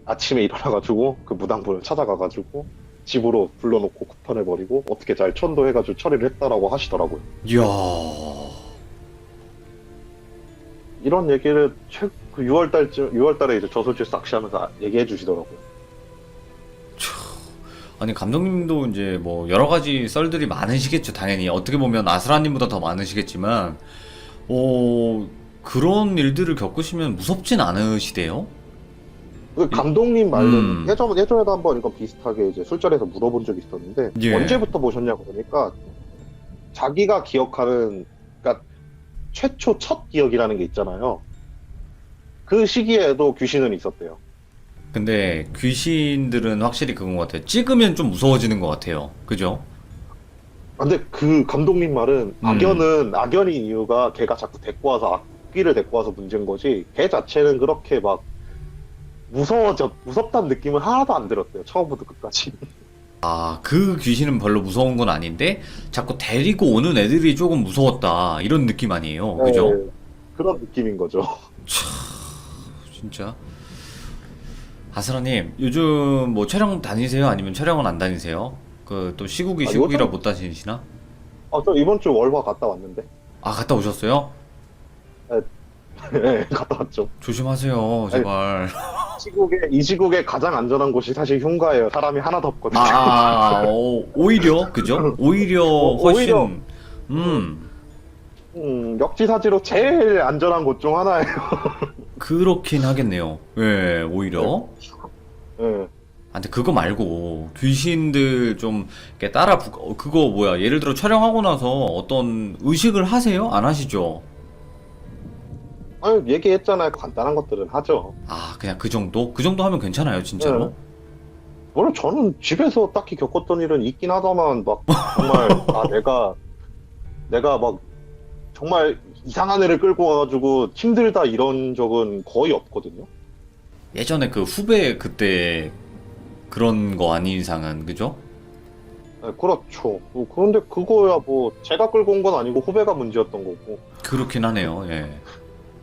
아침에 일어나가지고 그 무당분을 찾아가가지고 집으로 불러놓고 쿠폰을 버리고 어떻게 잘 천도해가지고 처리를 했다라고 하시더라고요. 이야. 이런 얘기를 그 6월달에 이제 저술집 낚시하면서 얘기해 주시더라고요. 아니, 감독님도 이제 뭐 여러 가지 썰들이 많으시겠죠. 당연히 어떻게 보면 아스라님보다 더 많으시겠지만, 그런 일들을 겪으시면 무섭진 않으시대요? 그 감독님 말로는 음. 예전에도 한번 이거 비슷하게 이제 술자리에서 물어본 적이 있었는데 예. 언제부터 보셨냐고 그러니까 자기가 기억하는, 그러니까 최초 첫 기억이라는 게 있잖아요. 그 시기에도 귀신은 있었대요. 근데 귀신들은 확실히 그건 것 같아요. 찍으면 좀 무서워지는 것 같아요. 그죠? 근데 그 감독님 말은 악연인 이유가 걔가 자꾸 데리고 와서 악귀를 데리고 와서 문제인 거지 걔 자체는 그렇게 막 무섭다는 느낌은 하나도 안 들었대요. 처음부터 끝까지. 아, 그 귀신은 별로 무서운 건 아닌데 자꾸 데리고 오는 애들이 조금 무서웠다. 이런 느낌 아니에요. 그죠? 네, 그런 느낌인 거죠. 진짜. 아스라님, 요즘 뭐 촬영 다니세요? 아니면 촬영은 안 다니세요? 그 또 시국이 아, 시국이라 요즘- 못 다니시나? 저 이번 주 월화 갔다 왔는데. 아, 갔다 오셨어요? 네, 갔다 왔죠. 조심하세요, 제발. 이 시국에 가장 안전한 곳이 사실 흉가예요. 사람이 하나도 없거든요. 오히려, 그죠? 오히려 훨씬, 오히려. 음, 역지사지로 제일 안전한 곳 중 하나예요. 그렇긴 하겠네요. 예, 오히려. 네. 아, 근데 그거 말고 귀신들 좀 이렇게 그거 뭐야, 예를 들어 촬영하고 나서 어떤 의식을 하세요? 안 하시죠? 아니, 얘기했잖아요. 간단한 것들은 하죠. 아, 그냥 그 정도? 그 정도 하면 괜찮아요, 진짜로? 네. 물론 저는 집에서 딱히 겪었던 일은 있긴 하다만 막 정말 내가 막 정말 이상한 애를 끌고 와가지고 힘들다 이런 적은 거의 없거든요. 예전에 그 후배 그때 그런 거 아닌 이상은, 그죠? 네, 그렇죠. 그런데 그거야 뭐 제가 끌고 온 건 아니고 후배가 문제였던 거고. 그렇긴 하네요, 예.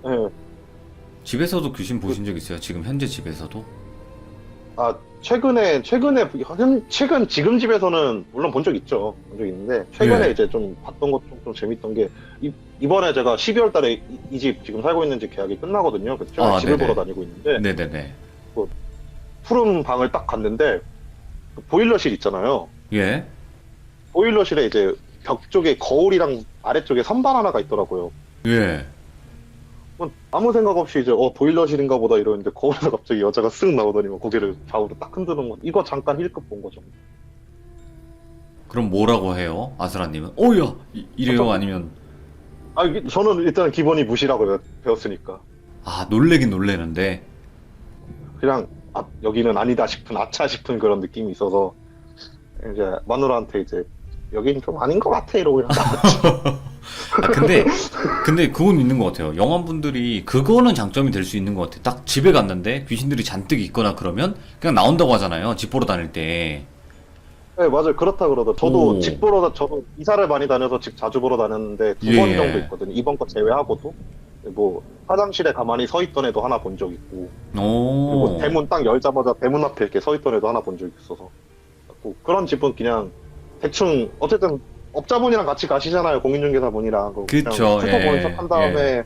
네. 집에서도 귀신 보신 적 있어요? 지금 현재 집에서도? 아, 최근 지금 집에서는 물론 본 적 있죠. 본 적 있는데, 최근에 네. 이제 좀 봤던 것 좀 재밌던 게, 이번에 제가 12월 달에 이 집 지금 살고 있는 집 계약이 끝나거든요. 그래서 제가 집을 네네. 보러 다니고 있는데, 네네네. 푸른 방을 딱 갔는데, 그 보일러실 있잖아요. 예? 보일러실에 이제 벽 쪽에 거울이랑 아래쪽에 선반 하나가 있더라고요. 예. 아무 생각 없이 이제 보일러실인가 보다 이러는데 거울에서 갑자기 여자가 쓱 나오더니 막 고개를 좌우로 딱 흔드는 거, 이거 잠깐 힐끗 본 거죠. 그럼 뭐라고 해요? 아스라님은? 오야! 이래요? 아니면, 저는 일단 기본이 무시라고 배웠으니까 아, 놀래긴 놀래는데. 그냥 여기는 아니다 싶은 아차 싶은 그런 느낌이 있어서 이제 마누라한테 이제 여긴 좀 아닌 것 같아 이러고 그냥 나왔죠. 아, 근데 그건 있는 것 같아요. 영화분들이 그거는 장점이 될 수 있는 것 같아요. 딱 집에 갔는데 귀신들이 잔뜩 있거나 그러면 그냥 나온다고 하잖아요. 집 보러 다닐 때. 네, 맞아요. 그렇다 그러더. 저도 이사를 많이 다녀서 집 자주 보러 다녔는데 2번 예. 정도 있거든요. 이번 거 제외하고도 뭐 화장실에 가만히 서 있던 애도 하나 본 적 있고, 그리고 오. 대문 딱 열자마자 대문 앞에 이렇게 서 있던 애도 하나 본 적 있어서 그런 집은 그냥 대충 어쨌든 업자분이랑 같이 가시잖아요. 공인중개사분이랑. 그냥 그쵸, 슈퍼 예, 분석한 다음에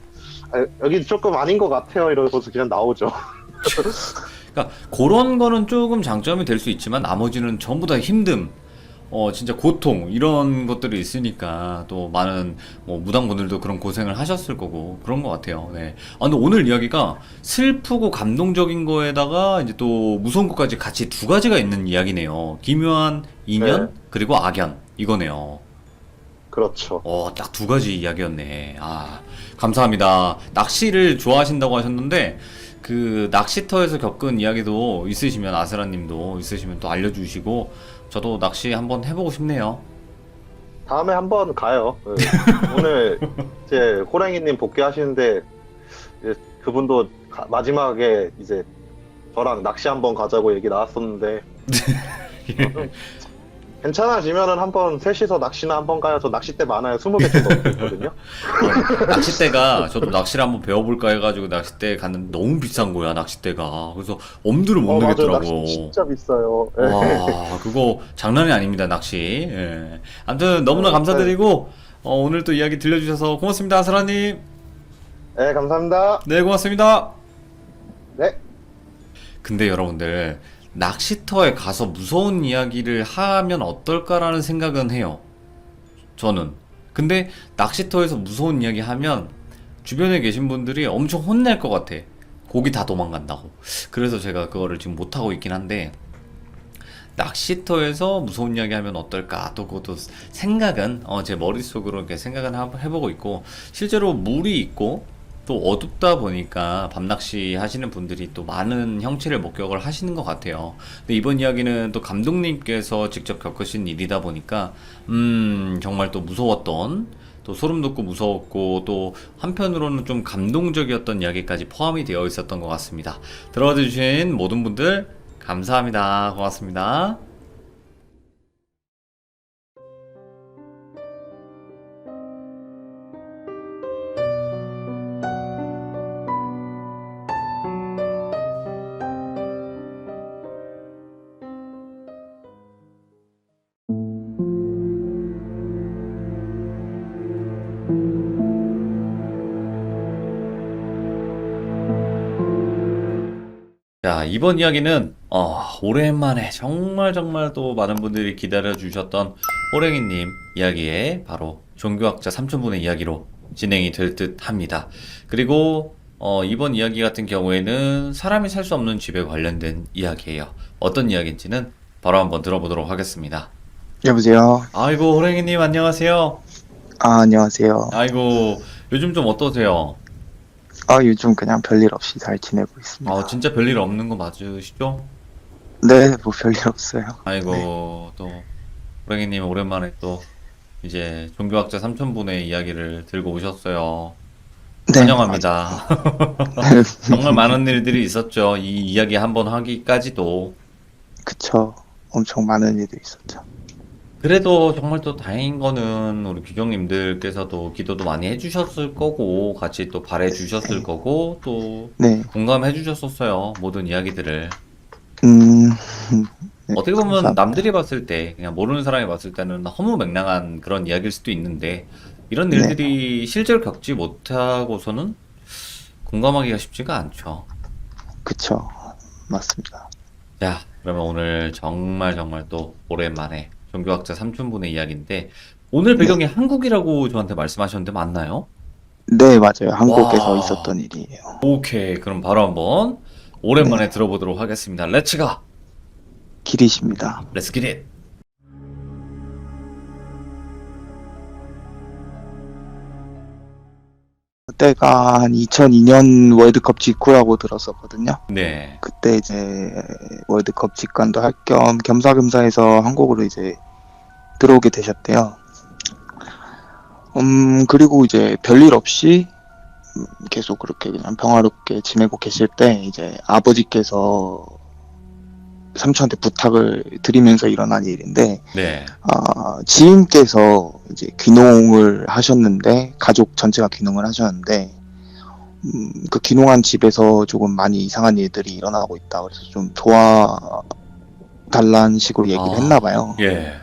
아, 여기 조금 아닌 것 같아요. 이러고서 그냥 나오죠. 그러니까 그런 거는 조금 장점이 될 수 있지만 나머지는 전부 다 힘듦, 진짜 고통 이런 것들이 있으니까 또 많은 뭐 무당분들도 그런 고생을 하셨을 거고 그런 것 같아요. 네. 아, 근데 오늘 이야기가 슬프고 감동적인 거에다가 이제 또 무서운 것까지 같이 두 가지가 있는 이야기네요. 기묘한 인연 네, 그리고 악연 이거네요. 그렇죠. 딱 두 가지 이야기였네. 아, 감사합니다. 낚시를 좋아하신다고 하셨는데, 그, 낚시터에서 겪은 이야기도 있으시면, 아스라님도 있으시면 또 알려주시고, 저도 낚시 한번 해보고 싶네요. 다음에 한번 가요. 오늘 이제 호랭이님 복귀하시는데 이제 그분도 마지막에 이제 저랑 낚시 한번 가자고 얘기 나왔었는데 괜찮아지면은 한번 셋이서 낚시나 한번 가요. 저 낚싯대 많아요. 20개 정도 넘게 있거든요. 낚싯대가, 저도 낚시를 한번 배워볼까 해가지고 낚싯대 갔는데 너무 비싼 거야, 낚싯대가. 그래서 엄두를 못 맞아요. 내겠더라고. 낚시 진짜 비싸요. 예. 와, 그거 장난이 아닙니다, 낚시. 예. 아무튼 너무나 네. 감사드리고, 오늘 또 이야기 들려주셔서 고맙습니다, 아스라님. 네, 감사합니다. 네, 고맙습니다. 네. 근데 여러분들, 낚시터에 가서 무서운 이야기를 하면 어떨까라는 생각은 해요. 저는. 근데 낚시터에서 무서운 이야기 하면 주변에 계신 분들이 엄청 혼낼 것 같아. 고기 다 도망간다고. 그래서 제가 그거를 지금 못하고 있긴 한데, 낚시터에서 무서운 이야기 하면 어떨까? 또 그것도 생각은, 제 머릿속으로 이렇게 생각은 해보고 있고, 실제로 물이 있고, 또 어둡다 보니까 밤낚시 하시는 분들이 또 많은 형체를 목격을 하시는 것 같아요. 근데 이번 이야기는 또 감독님께서 직접 겪으신 일이다 보니까, 정말 또 무서웠던, 또 소름 돋고 무서웠고, 또 한편으로는 좀 감동적이었던 이야기까지 포함이 되어 있었던 것 같습니다. 들어와 주신 모든 분들, 감사합니다. 고맙습니다. 자, 이번 이야기는 오랜만에 정말 정말 또 많은 분들이 기다려 주셨던 호랭이님 이야기에 바로 종교학자 삼촌분의 이야기로 진행이 될 듯 합니다. 그리고 이번 이야기 같은 경우에는 사람이 살 수 없는 집에 관련된 이야기예요. 어떤 이야기인지는 바로 한번 들어보도록 하겠습니다. 여보세요. 아이고, 호랭이님 안녕하세요. 안녕하세요. 아이고, 요즘 좀 어떠세요? 요즘 그냥 별일 없이 잘 지내고 있습니다. 진짜 별일 없는 거 맞으시죠? 네, 뭐 별일 없어요. 아이고, 네. 또 호랭이님 오랜만에 또 이제 종교학자 삼촌분의 이야기를 들고 오셨어요. 네, 환영합니다. 맞아요. 정말 많은 일들이 있었죠. 이 이야기 한번 하기까지도. 그쵸. 엄청 많은 일이 있었죠. 그래도 정말 또 다행인 거는 우리 귀경님들께서도 기도도 많이 해주셨을 거고, 같이 또 바래주셨을 네. 거고, 또 네. 공감해주셨었어요. 모든 이야기들을. 음, 네, 어떻게 보면 감사합니다. 남들이 봤을 때, 그냥 모르는 사람이 봤을 때는 허무맹랑한 그런 이야기일 수도 있는데, 이런 네, 일들이 실제로 겪지 못하고서는 공감하기가 쉽지가 않죠. 그쵸. 맞습니다. 자, 그러면 오늘 정말 정말 또 오랜만에 종교학자 삼촌분의 이야기인데, 오늘 네. 배경이 한국이라고 저한테 말씀하셨는데 맞나요? 네, 맞아요. 한국에서 와, 있었던 일이에요. 오케이. 그럼 바로 한번 오랜만에 들어보도록 하겠습니다. 렛츠 가! 길이십니다. 렛츠 기릿! 그때가 한 2002년 월드컵 직후라고 들었었거든요. 네. 그때 이제 월드컵 직관도 할 겸 겸사겸사해서 한국으로 이제 들어오게 되셨대요. 그리고 이제 별일 없이 계속 그렇게 그냥 평화롭게 지내고 계실 때 이제 아버지께서 삼촌한테 부탁을 드리면서 일어난 일인데, 네. 지인께서 이제 귀농을 하셨는데, 가족 전체가 귀농을 하셨는데, 그 귀농한 집에서 조금 많이 이상한 일들이 일어나고 있다. 그래서 좀 도와달라는 식으로 얘기를 아, 했나 봐요. 예.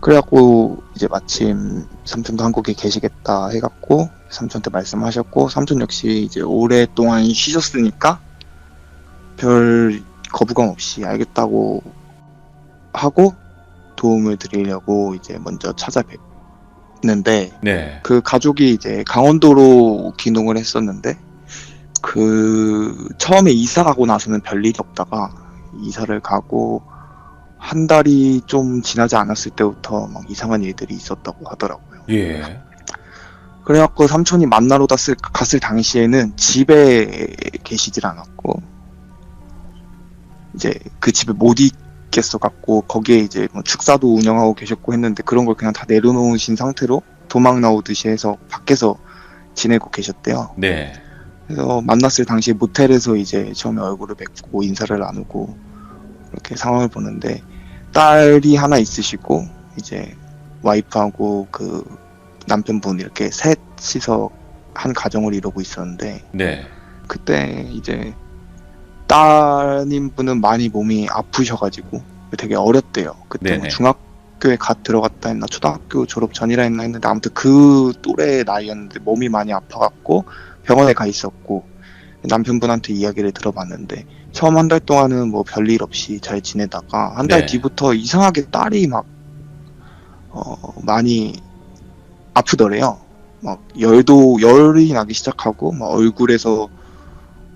그래갖고 이제 마침 삼촌도 한국에 계시겠다 해갖고 삼촌한테 말씀하셨고, 삼촌 역시 이제 오랫동안 쉬셨으니까 별 거부감 없이 알겠다고 하고 도움을 드리려고 이제 먼저 찾아뵙는데, 네. 그 가족이 이제 강원도로 귀농을 했었는데, 그 처음에 이사 가고 나서는 별일이 없다가 이사를 가고 한 달이 좀 지나지 않았을 때부터 막 이상한 일들이 있었다고 하더라고요. 예. 그래갖고 삼촌이 만나러 갔을 당시에는 집에 계시질 않았고, 이제 그 집에 못 있겠어 갖고 거기에 이제 뭐 축사도 운영하고 계셨고 했는데, 그런 걸 그냥 다 내려놓으신 상태로 도망 나오듯이 해서 밖에서 지내고 계셨대요. 네. 그래서 만났을 당시에 모텔에서 이제 처음에 얼굴을 뵙고 인사를 나누고 이렇게 상황을 보는데, 딸이 하나 있으시고 이제 와이프하고 그 남편분 이렇게 셋이서 한 가정을 이루고 있었는데, 네. 그때 이제 따님분은 많이 몸이 아프셔가지고 되게 어렸대요. 그때 뭐 네네. 중학교에 갓 들어갔다 했나 초등학교 졸업 전이라 했나 했는데, 아무튼 그 또래 나이였는데 몸이 많이 아파갖고 병원에 가 있었고, 남편분한테 이야기를 들어봤는데 처음 한 달 동안은 뭐 별일 없이 잘 지내다가 한 달 네. 뒤부터 이상하게 딸이 막 많이 아프더래요. 막 열이 나기 시작하고 막 얼굴에서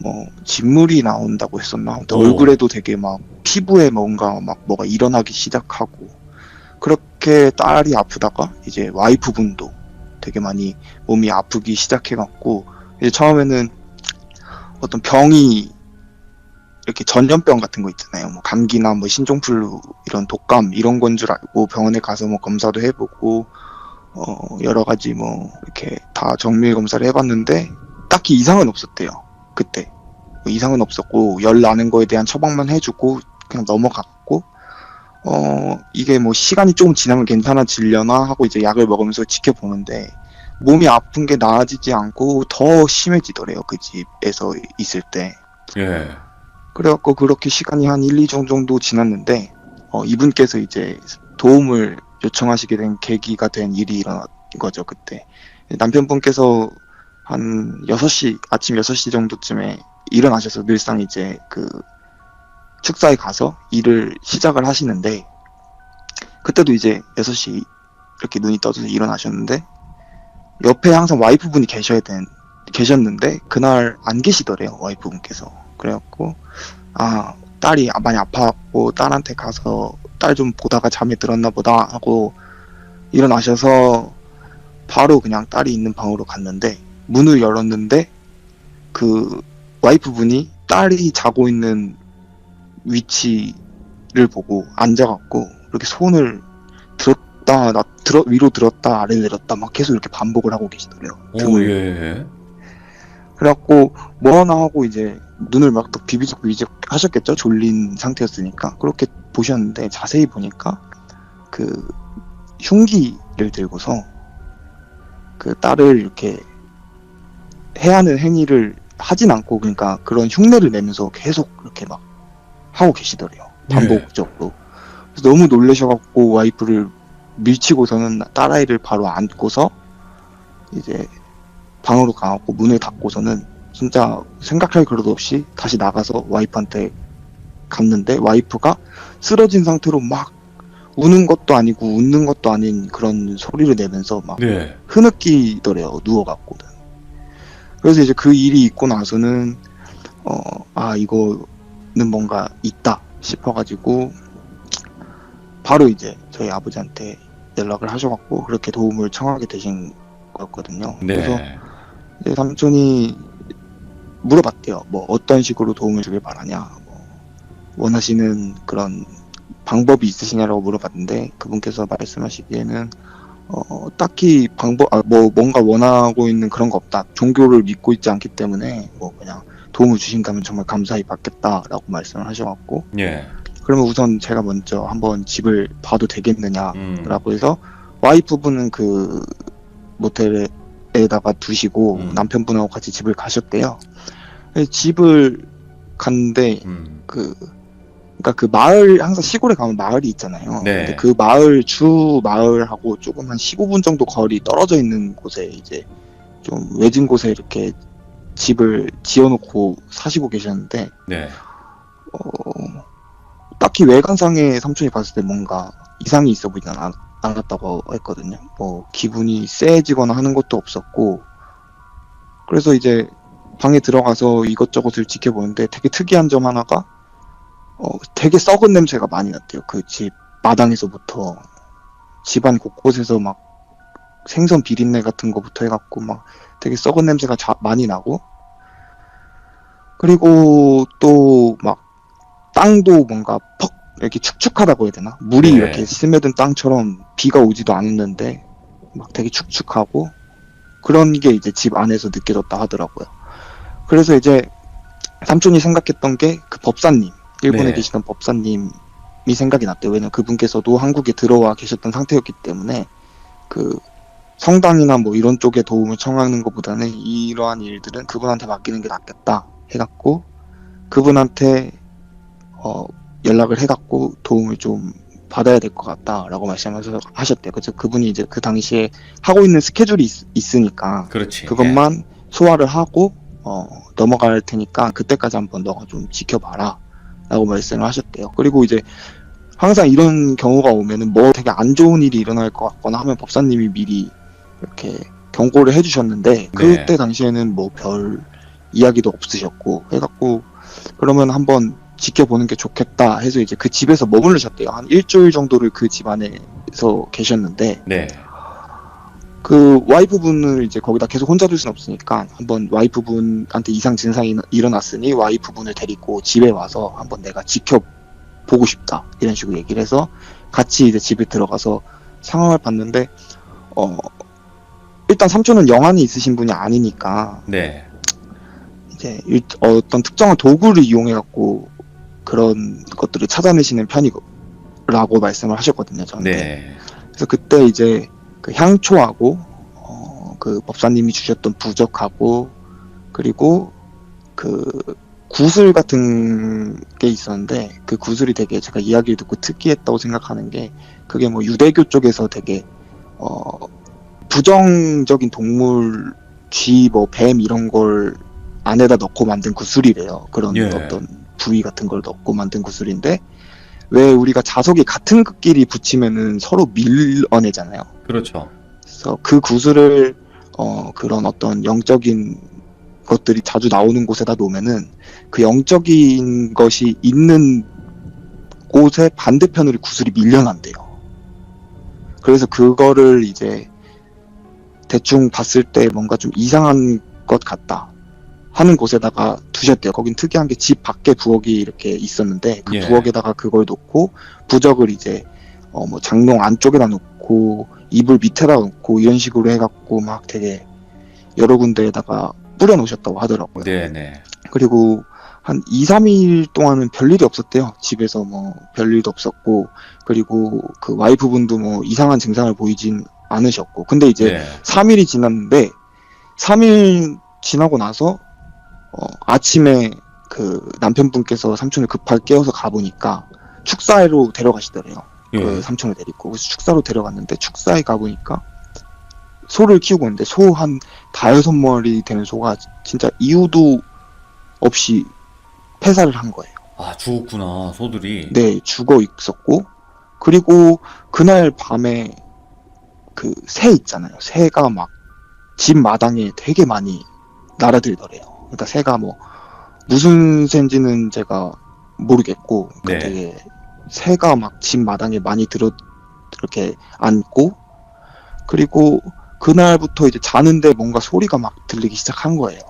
뭐 진물이 나온다고 했었나? 아무튼 오. 얼굴에도 되게 막 피부에 뭔가 막 뭐가 일어나기 시작하고, 그렇게 딸이 아프다가 이제 와이프분도 되게 많이 몸이 아프기 시작해갖고, 이제 처음에는 어떤 병이 이렇게 전염병 같은 거 있잖아요. 뭐 감기나 뭐 신종플루 이런 독감 이런 건 줄 알고 병원에 가서 뭐 검사도 해보고 여러 가지 뭐 이렇게 다 정밀 검사를 해봤는데 딱히 이상은 없었대요. 그때 뭐 이상은 없었고 열 나는 거에 대한 처방만 해주고 그냥 넘어갔고, 이게 뭐 시간이 조금 지나면 괜찮아지려나 하고 이제 약을 먹으면서 지켜보는데 몸이 아픈 게 나아지지 않고 더 심해지더래요. 그 집에서 있을 때. 예. 그래갖고 그렇게 시간이 한 1, 2주 정도 지났는데 이분께서 이제 도움을 요청하시게 된 계기가 된 일이 일어난 거죠. 그때 남편분께서 한 6시 아침 6시 정도쯤에 일어나셔서 늘상 이제 그 축사에 가서 일을 시작을 하시는데, 그때도 이제 6시 이렇게 눈이 떠져서 일어나셨는데 옆에 항상 와이프분이 계셨는데 그날 안 계시더래요, 와이프분께서. 그래갖고 딸이 많이 아파갖고 딸한테 가서 딸 좀 보다가 잠에 들었나 보다 하고 일어나셔서 바로 그냥 딸이 있는 방으로 갔는데, 문을 열었는데 그 와이프분이 딸이 자고 있는 위치를 보고 앉아갖고 이렇게 손을 위로 들었다 아래 내렸다 막 계속 이렇게 반복을 하고 계시더래요. 오, 등을. 예. 그래갖고 뭐 하나 하고 이제 눈을 막 또 비비적 하셨겠죠. 졸린 상태였으니까. 그렇게 보셨는데 자세히 보니까 그 흉기를 들고서 그 딸을 이렇게 해야 하는 행위를 하진 않고, 그러니까 그런 흉내를 내면서 계속 이렇게 막 하고 계시더래요. 반복적으로. 그래서 너무 놀라셔갖고 와이프를 밀치고서는 딸아이를 바로 안고서 이제 방으로 가갖고 문을 닫고서는 진짜 생각할 겨를도 없이 다시 나가서 와이프한테 갔는데, 와이프가 쓰러진 상태로 막 우는 것도 아니고 웃는 것도 아닌 그런 소리를 내면서 막 네. 흐느끼더래요, 누워갖고는. 그래서 이제 그 일이 있고 나서는 이거는 뭔가 있다 싶어가지고 바로 이제 저희 아버지한테 연락을 하셔갖고 그렇게 도움을 청하게 되신 거였거든요. 그래서 네. 이제 삼촌이 물어봤대요. 뭐 어떤 식으로 도움을 주길 바라냐, 뭐 원하시는 그런 방법이 있으시냐라고 물어봤는데, 그분께서 말씀하시기에는 딱히 뭐 뭔가 원하고 있는 그런 거 없다. 종교를 믿고 있지 않기 때문에 뭐 그냥 도움을 주신다면 정말 감사히 받겠다라고 말씀을 하셔갖고, 예. 그러면 우선 제가 먼저 한번 집을 봐도 되겠느냐라고 음. 해서 와이프분은 그 모텔에다가 두시고 남편분하고 같이 집을 가셨대요. 집을 갔는데 그러니까 그러니까 그 마을, 항상 시골에 가면 마을이 있잖아요. 네. 근데 그 마을, 주 마을하고 조금 한 15분 정도 거리 떨어져 있는 곳에 이제 좀 외진 곳에 이렇게 집을 지어놓고 사시고 계셨는데, 네. 딱히 외관상에 삼촌이 봤을 때 뭔가 이상이 있어 보이진 않았다고 했거든요. 뭐 기분이 쎄해지거나 하는 것도 없었고, 그래서 이제 방에 들어가서 이것저것을 지켜보는데 되게 특이한 점 하나가 되게 썩은 냄새가 많이 났대요. 그 집 마당에서부터 집안 곳곳에서 막 생선 비린내 같은 거부터 해갖고 막 되게 썩은 냄새가 많이 나고, 그리고 또 막 땅도 뭔가 퍽 이렇게 축축하다고 해야 되나? 물이 네. 이렇게 스며든 땅처럼 비가 오지도 않았는데 막 되게 축축하고, 그런 게 이제 집 안에서 느껴졌다 하더라고요. 그래서 이제 삼촌이 생각했던 게 그 법사님, 일본에 네. 계시던 법사님이 생각이 났대요. 왜냐면 그분께서도 한국에 들어와 계셨던 상태였기 때문에 그 성당이나 뭐 이런 쪽에 도움을 청하는 것보다는 이러한 일들은 그분한테 맡기는 게 낫겠다 해갖고 그분한테 연락을 해갖고 도움을 좀 받아야 될 것 같다라고 말씀하셔서 하셨대요. 그래서 그분이 이제 그 당시에 하고 있는 스케줄이 있으니까 그렇지. 그것만 소화를 하고 넘어갈 테니까 그때까지 한번 너가 좀 지켜봐라 라고 말씀을 하셨대요. 그리고 이제 항상 이런 경우가 오면은 뭐 되게 안 좋은 일이 일어날 것 같거나 하면 법사님이 미리 이렇게 경고를 해주셨는데, 그때 당시에는 뭐 별 이야기도 없으셨고 해갖고 그러면 한번 지켜보는 게 좋겠다 해서 이제 그 집에서 머무르셨대요. 한 일주일 정도를 그 집 안에서 계셨는데, 네. 그 와이프분을 이제 거기다 계속 혼자 둘 순 없으니까 한번 와이프분한테 이상 증상이 일어났으니 와이프분을 데리고 집에 와서 한번 내가 지켜보고 싶다 이런 식으로 얘기를 해서 같이 이제 집에 들어가서 상황을 봤는데, 일단 삼촌은 영안이 있으신 분이 아니니까 네. 이제 어떤 특정한 도구를 이용해 갖고 그런 것들을 찾아내시는 편이라고 말씀을 하셨거든요, 저한테. 네. 그래서 그때 이제 그 향초하고 그 법사님이 주셨던 부적하고 그리고 그 구슬 같은 게 있었는데, 그 구슬이 되게 제가 이야기를 듣고 특이했다고 생각하는 게, 그게 뭐 유대교 쪽에서 되게 부정적인 동물, 쥐, 뭐 뱀 이런 걸 안에다 넣고 만든 구슬이래요. 그런 예. 어떤 부위 같은 걸 넣고 만든 구슬인데, 왜 우리가 자석이 같은 극끼리 붙이면은 서로 밀어내잖아요. 그렇죠. 그래서 그 구슬을 그런 어떤 영적인 것들이 자주 나오는 곳에다 놓으면은 그 영적인 것이 있는 곳의 반대편으로 구슬이 밀려난대요. 그래서 그거를 이제 대충 봤을 때 뭔가 좀 이상한 것 같다 하는 곳에다가 두셨대요. 거긴 특이한 게 집 밖에 부엌이 이렇게 있었는데 그 예. 부엌에다가 그걸 놓고 부적을 이제 뭐 장롱 안쪽에다 놓고 이불 밑에다 놓고 이런 식으로 해갖고 막 되게 여러 군데에다가 뿌려 놓으셨다고 하더라고요. 네네. 그리고 한 2, 3일 동안은 별일이 없었대요. 집에서 뭐 별일도 없었고, 그리고 그 와이프분도 뭐 이상한 증상을 보이진 않으셨고, 근데 이제 네. 3일이 지났는데 3일 지나고 나서 아침에 그 남편분께서 삼촌을 급하게 깨워서 가보니까 축사로 데려가시더래요. 예. 그 삼촌을 데리고. 그래서 축사로 데려갔는데 축사에 가보니까 소를 키우고 있는데 소 한 5-6마리 되는 소가 진짜 이유도 없이 폐사를 한 거예요. 아, 죽었구나, 소들이. 네, 죽어 있었고, 그리고 그날 밤에 그 새 있잖아요. 새가 막 집 마당에 되게 많이 날아들더래요. 그러니까 새가 뭐 무슨 새인지는 제가 모르겠고, 그러니까 네. 되게 새가 막 집 마당에 많이 이렇게 앉고, 그리고 그날부터 이제 자는데 뭔가 소리가 막 들리기 시작한 거예요.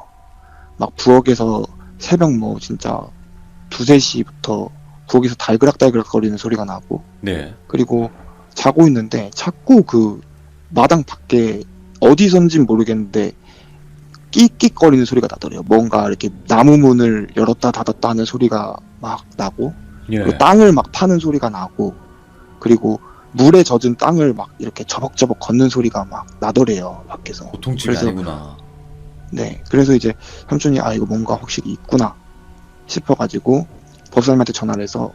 막 부엌에서 새벽 뭐 진짜 2-3시부터 부엌에서 달그락달그락 거리는 소리가 나고, 네. 그리고 자고 있는데 자꾸 그 마당 밖에 어디선진 모르겠는데 끽끽거리는 소리가 나더래요. 뭔가 이렇게 나무 문을 열었다 닫았다 하는 소리가 막 나고, 예. 그리고 땅을 막 파는 소리가 나고, 그리고 물에 젖은 땅을 막 이렇게 저벅저벅 걷는 소리가 막 나더래요, 밖에서. 보통 집이 그래서 아니구나. 네, 그래서 이제 삼촌이 이거 뭔가 확실히 있구나 싶어가지고 법사님한테 전화를 해서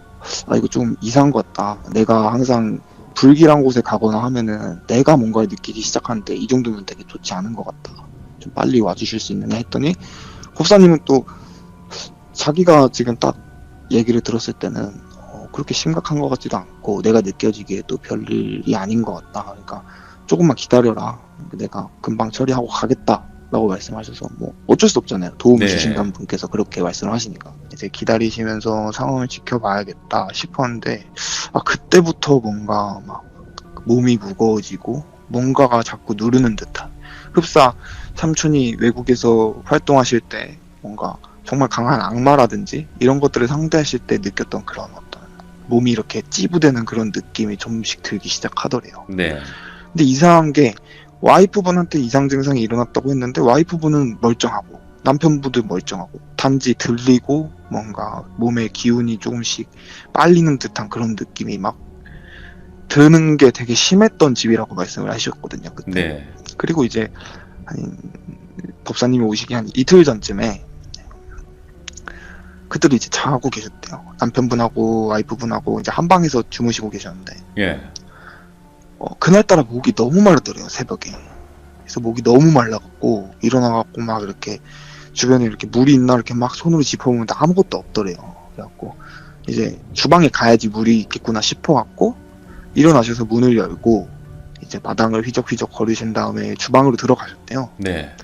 아 이거 좀 이상한 것 같다. 내가 항상 불길한 곳에 가거나 하면은 내가 뭔가를 느끼기 시작하는데 이 정도면 되게 좋지 않은 것 같다. 좀 빨리 와주실 수 있느냐 했더니 법사님은 또 자기가 지금 딱 얘기를 들었을 때는 그렇게 심각한 것 같지도 않고 내가 느껴지기에도 별일이 아닌 것 같다. 그러니까 조금만 기다려라. 내가 금방 처리하고 가겠다. 라고 말씀하셔서 뭐 어쩔 수 없잖아요. 도움을 네. 주신다는 분께서 그렇게 말씀을 하시니까 이제 기다리시면서 상황을 지켜봐야겠다 싶었는데 그때부터 뭔가 막 몸이 무거워지고 뭔가가 자꾸 누르는 듯한 흡사 삼촌이 외국에서 활동하실 때 뭔가 정말 강한 악마라든지 이런 것들을 상대하실 때 느꼈던 그런 어떤 몸이 이렇게 찌부되는 그런 느낌이 조금씩 들기 시작하더래요. 네. 근데 이상한 게 와이프분한테 이상 증상이 일어났다고 했는데 와이프분은 멀쩡하고 남편분도 멀쩡하고 단지 들리고 뭔가 몸의 기운이 조금씩 빨리는 듯한 그런 느낌이 막 드는 게 되게 심했던 집이라고 말씀을 하셨거든요. 그때. 네. 그리고 이제 한 법사님이 오시기 한 이틀 전쯤에 그때도 이제 자고 계셨대요. 남편분하고 와이프분하고 이제 한 방에서 주무시고 계셨는데 예. 그날따라 목이 너무 마르더래요, 새벽에. 그래서 목이 너무 말라갖고 일어나갖고 막 이렇게 주변에 이렇게 물이 있나 이렇게 막 손으로 짚어보는데 아무것도 없더래요. 그래갖고 이제 주방에 가야지 물이 있겠구나 싶어갖고 일어나셔서 문을 열고 이제 마당을 휘적휘적 거리신 다음에 주방으로 들어가셨대요. 네.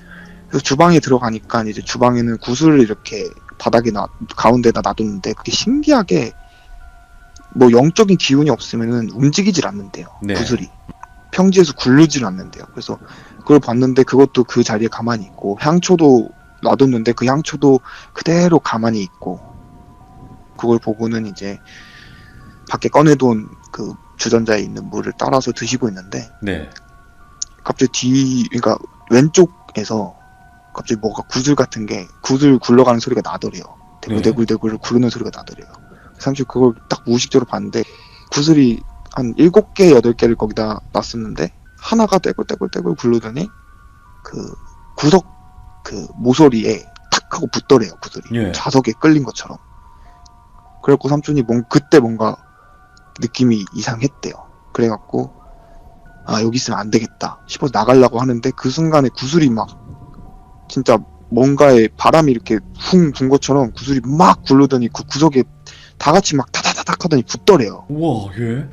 그래서 주방에 들어가니까 이제 주방에는 구슬을 이렇게 바닥에 가운데다 놔뒀는데 그게 신기하게 뭐 영적인 기운이 없으면은 움직이질 않는데요. 네. 구슬이 평지에서 굴르질 않는데요. 그래서 그걸 봤는데 그것도 그 자리에 가만히 있고 향초도 놔뒀는데 그 향초도 그대로 가만히 있고 그걸 보고는 이제 밖에 꺼내둔 그 주전자에 있는 물을 따라서 드시고 있는데 네. 갑자기 그러니까 왼쪽에서 갑자기 뭐가 구슬 같은 게 구슬 굴러가는 소리가 나더래요. 대굴대굴 구르는 소리가 나더래요. 삼촌 그걸 딱 무의식적으로 봤는데 구슬이 한 7개, 8개를 거기다 놨었는데 하나가 떼굴떼굴떼굴 굴르더니 그 구석 그 모서리에 탁 하고 붙더래요. 구슬이. 예. 자석에 끌린 것처럼. 그래갖고 삼촌이 그때 뭔가 느낌이 이상했대요. 그래갖고 여기 있으면 안 되겠다 싶어서 나가려고 하는데 그 순간에 구슬이 막 진짜 뭔가에 바람이 이렇게 쿵 분 것처럼 구슬이 막 굴르더니 그 구석에 다 같이 막 타다다닥 하더니 붙더래요. 우와, 예.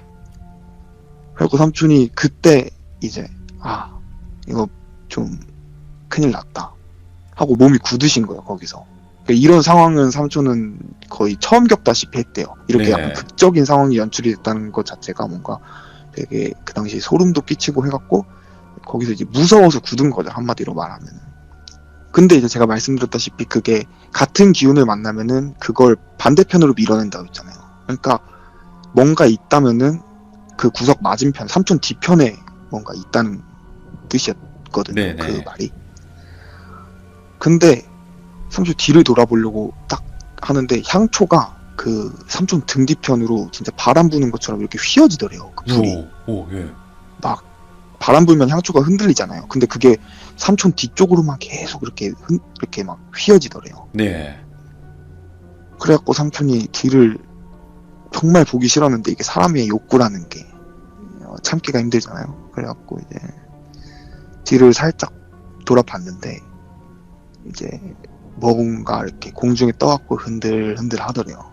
그래갖고 삼촌이 그때 이제 이거 좀 큰일 났다 하고 몸이 굳으신 거예요. 거기서. 그러니까 이런 상황은 삼촌은 거의 처음 겪다시피 했대요. 이렇게 네. 약간 극적인 상황이 연출이 됐다는 것 자체가 뭔가 되게 그 당시에 소름도 끼치고 해갖고 거기서 이제 무서워서 굳은 거죠. 한마디로 말하면. 근데 이제 제가 말씀드렸다시피 그게 같은 기운을 만나면은 그걸 반대편으로 밀어낸다고 했잖아요. 그러니까 뭔가 있다면은 그 구석 맞은편, 삼촌 뒤편에 뭔가 있다는 뜻이었거든요. 네네. 그 말이. 근데 삼촌 뒤를 돌아보려고 딱 하는데 향초가 그 삼촌 등 뒤편으로 진짜 바람 부는 것처럼 이렇게 휘어지더래요. 그 불이. 오, 예. 막 바람 불면 향초가 흔들리잖아요. 근데 그게 삼촌 뒤쪽으로만 계속 이렇게 막 휘어지더래요. 네. 그래갖고 삼촌이 뒤를 정말 보기 싫었는데 이게 사람의 욕구라는 게 참기가 힘들잖아요. 그래갖고 이제 뒤를 살짝 돌아봤는데 이제 뭔가 이렇게 공중에 떠갖고 흔들흔들 하더래요.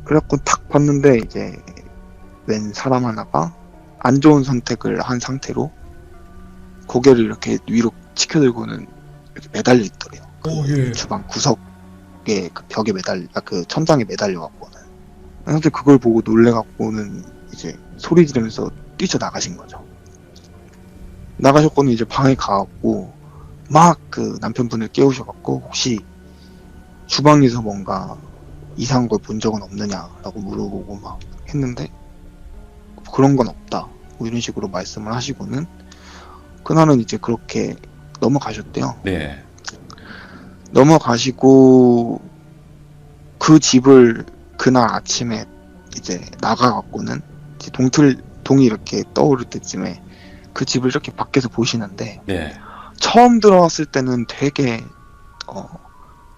그래갖고 탁 봤는데 이제 웬 사람 하나가 안 좋은 선택을 한 상태로 고개를 이렇게 위로 치켜들고는 이렇게 매달려 있더래요. 오, 예. 주방 구석에 그 벽에 그 천장에 매달려갖고는. 사실 그걸 보고 놀래갖고는 이제 소리 지르면서 뛰쳐나가신 거죠. 나가셨고는 이제 방에 가갖고 막 그 남편분을 깨우셔갖고 혹시 주방에서 뭔가 이상한 걸 본 적은 없느냐라고 물어보고 막 했는데 그런 건 없다 뭐 이런 식으로 말씀을 하시고는 그날은 이제 그렇게 넘어가셨대요. 네. 넘어가시고 그 집을 그날 아침에 이제 나가갖고는 이제 동이 이렇게 떠오를 때쯤에 그 집을 이렇게 밖에서 보시는데 네. 처음 들어왔을 때는 되게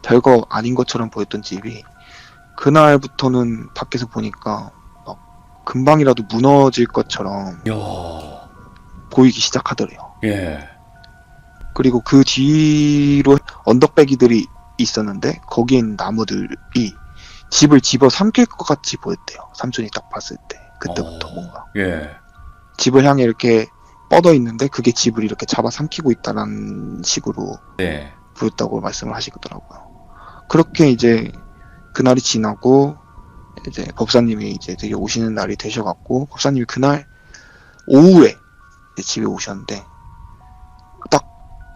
별거 아닌 것처럼 보였던 집이 그날부터는 밖에서 보니까 막 금방이라도 무너질 것처럼 야, 보이기 시작하더래요. 예, 그리고 그 뒤로 언덕배기들이 있었는데 거기에 있는 나무들이 집을 집어 삼킬 것 같이 보였대요. 삼촌이 딱 봤을 때 그때부터 뭔가 예, 집을 향해 이렇게 뻗어 있는데 그게 집을 이렇게 잡아 삼키고 있다는 식으로 네, 보였다고 말씀을 하시더라고요. 그렇게 이제 그날이 지나고 이제 법사님이 이제 되게 오시는 날이 되셔갖고 법사님이 그날 오후에 이제 집에 오셨는데 딱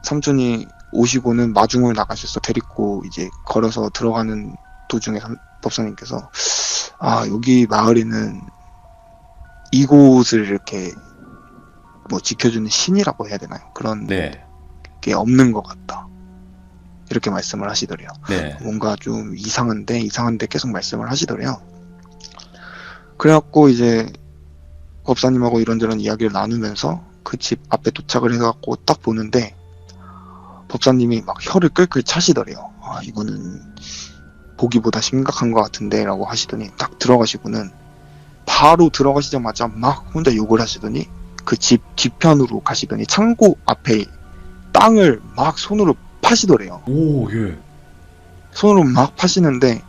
삼촌이 오시고는 마중을 나가셔서 데리고 이제 걸어서 들어가는 도중에 법사님께서 아 여기 마을에는 이곳을 이렇게 뭐 지켜주는 신이라고 해야 되나요? 그런 네, 게 없는 것 같다. 이렇게 말씀을 하시더래요. 네, 뭔가 좀 이상한데 계속 말씀을 하시더래요. 그래갖고 이제 법사님하고 이런저런 이야기를 나누면서 그 집 앞에 도착을 해갖고 딱 보는데 법사님이 막 혀를 끌끌 차시더래요. 아 이거는 보기보다 심각한 것 같은데 라고 하시더니 딱 들어가시고는 바로 들어가시자마자 막 혼자 욕을 하시더니 그 집 뒤편으로 가시더니 창고 앞에 땅을 막 손으로 파시더래요. 오, 예, 손으로 막 파시는데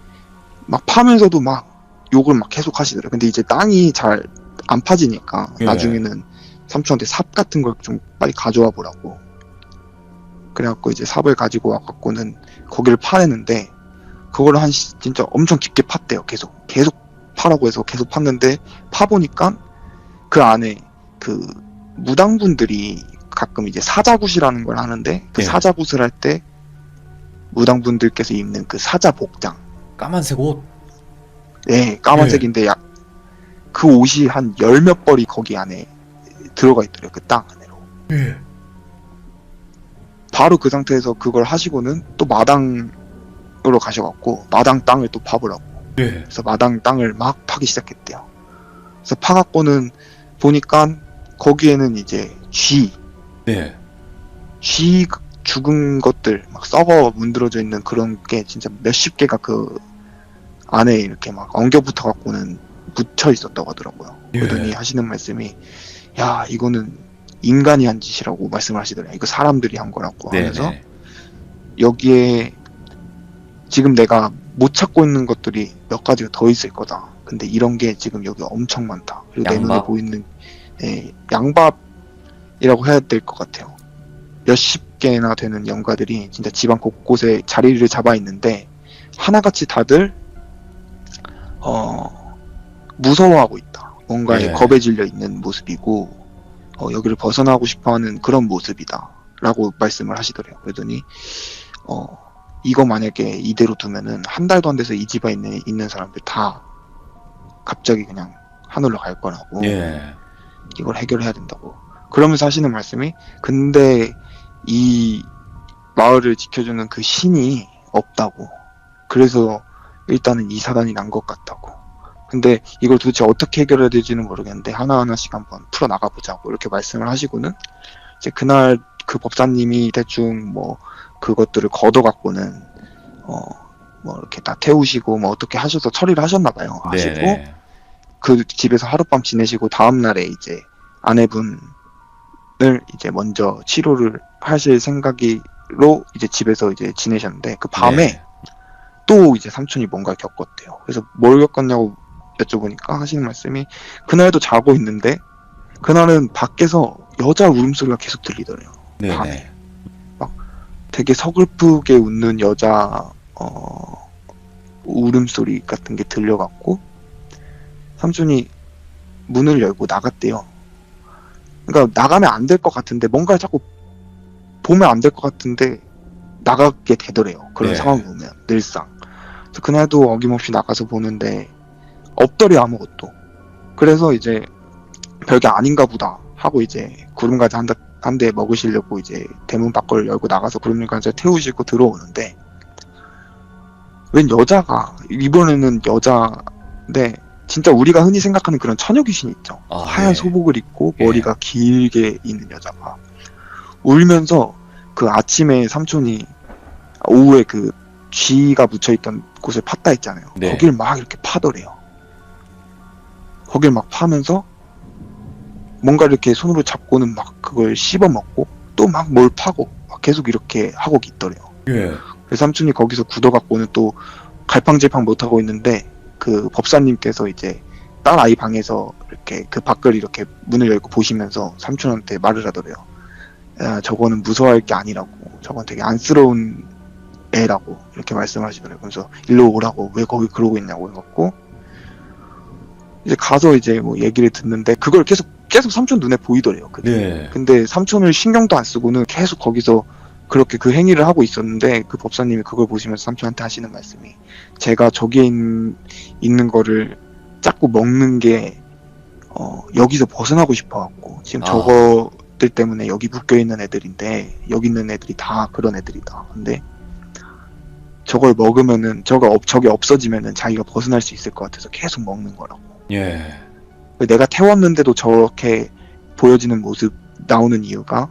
막 파면서도 막 욕을 막 계속 하시더래요. 근데 이제 땅이 잘 안 파지니까 예. 나중에는 삼촌한테 삽 같은 걸 좀 빨리 가져와 보라고. 그래갖고 이제 삽을 가지고 와갖고는 거기를 파내는데 그걸 진짜 엄청 깊게 팠대요. 계속 파라고 해서 계속 팠는데 파보니까 그 안에 그 무당분들이 가끔 이제 사자굿이라는 걸 하는데 그 예. 사자굿을 할 때 무당분들께서 입는 그 사자 복장, 까만색 옷, 네 까만색인데 그 옷이 한 열 몇 벌이 거기 안에 들어가 있더래요. 그 땅 안으로. 예, 바로 그 상태에서 그걸 하시고는 또 마당으로 가셔갖고 마당 땅을 또 파보라고. 예, 그래서 마당 땅을 막 파기 시작했대요. 그래서 파갖고는 보니까 거기에는 이제 네, 쥐 죽은 것들 막 썩어 문드러져 있는 그런 게 진짜 몇십 개가 그 안에 이렇게 막 엉겨 붙어 갖고는 묻혀 있었다고 하더라고요. 예. 그러더니 하시는 말씀이 야 이거는 인간이 한 짓이라고 말씀을 하시더래요. 이거 사람들이 한 거라고 네, 하면서 네, 여기에 지금 내가 못 찾고 있는 것들이 몇 가지가 더 있을 거다. 근데 이런 게 지금 여기 엄청 많다. 그리고 내 눈에 양밥? 보이는 양밥이라고 해야 될 것 같아요. 몇십 개나 되는 영가들이 진짜 집안 곳곳에 자리를 잡아 있는데 하나같이 다들 무서워하고 있다. 뭔가에 네. 겁에 질려 있는 모습이고 여기를 벗어나고 싶어하는 그런 모습이다. 라고 말씀을 하시더래요. 그러더니 이거 만약에 이대로 두면은 한 달도 안 돼서 이 집에 있는 사람들 다 갑자기 그냥 하늘로 갈 거라고. 예, 이걸 해결해야 된다고. 그러면서 하시는 말씀이 근데 이 마을을 지켜주는 그 신이 없다고. 그래서 일단은 이 사단이 난 것 같다고. 근데 이걸 도대체 어떻게 해결해야 될지는 모르겠는데 하나하나씩 한번 풀어 나가보자고 이렇게 말씀을 하시고는 이제 그날 그 법사님이 대충 뭐 그것들을 걷어갖고는 뭐 이렇게 다 태우시고 뭐 어떻게 하셔서 처리를 하셨나봐요. 네, 하시고 네, 그 집에서 하룻밤 지내시고 다음날에 이제 아내분을 이제 먼저 치료를 하실 생각으로 이제 집에서 이제 지내셨는데 그 밤에 네. 또 이제 삼촌이 뭔가 겪었대요. 그래서 뭘 겪었냐고 여쭤보니까 하시는 말씀이 그날도 자고 있는데 그날은 밖에서 여자 울음소리가 계속 들리더래요. 네, 밤에. 네. 되게 서글프게 웃는 여자 울음소리 같은 게 들려갖고 삼촌이 문을 열고 나갔대요. 그러니까 나가면 안 될 것 같은데 뭔가를 자꾸 보면 안 될 것 같은데 나가게 되더래요. 그런 네. 상황이 오면 늘상. 그래서 그날도 어김없이 나가서 보는데 없더래 아무것도. 그래서 이제 별게 아닌가 보다 하고 이제 구름가지 한 대 먹으시려고 이제 대문 밖을 열고 나가서 구름가지 태우시고 들어오는데 웬 여자가 이번에는 여자인데 진짜 우리가 흔히 생각하는 그런 처녀 귀신이 있죠. 아, 하얀 네. 소복을 입고 예. 머리가 길게 있는 여자가 울면서 그 아침에 삼촌이 오후에 그 쥐가 묻혀있던 곳을 팠다 했잖아요. 네. 거길 막 이렇게 파더래요. 거길 막 파면서 뭔가 이렇게 손으로 잡고는 막 그걸 씹어먹고 또 막 뭘 파고 막 계속 이렇게 하고 있더래요. 예. 그래서 삼촌이 거기서 굳어갖고는 또 갈팡질팡 못하고 있는데 그 법사님께서 이제 딸 아이 방에서 이렇게 그 밖을 이렇게 문을 열고 보시면서 삼촌한테 말을 하더래요. 야, 저거는 무서워할 게 아니라고. 저건 되게 안쓰러운 애라고 이렇게 말씀하시더래요. 그래서 일로 오라고 왜 거기 그러고 있냐고 해갖고 이제 가서 이제 뭐 얘기를 듣는데 그걸 계속 삼촌 눈에 보이더래요. 네. 근데 삼촌을 신경도 안 쓰고는 계속 거기서 그렇게 그 행위를 하고 있었는데 그 법사님이 그걸 보시면서 삼촌한테 하시는 말씀이 제가 저기에 있는 거를 자꾸 먹는 게 여기서 벗어나고 싶어갖고 지금 아. 저거들 때문에 여기 묶여있는 애들인데 여기 있는 애들이 다 그런 애들이다. 근데 저걸 먹으면은 저게 없어지면은 자기가 벗어날 수 있을 것 같아서 계속 먹는 거라고. 예. 내가 태웠는데도 저렇게 보여지는 모습 나오는 이유가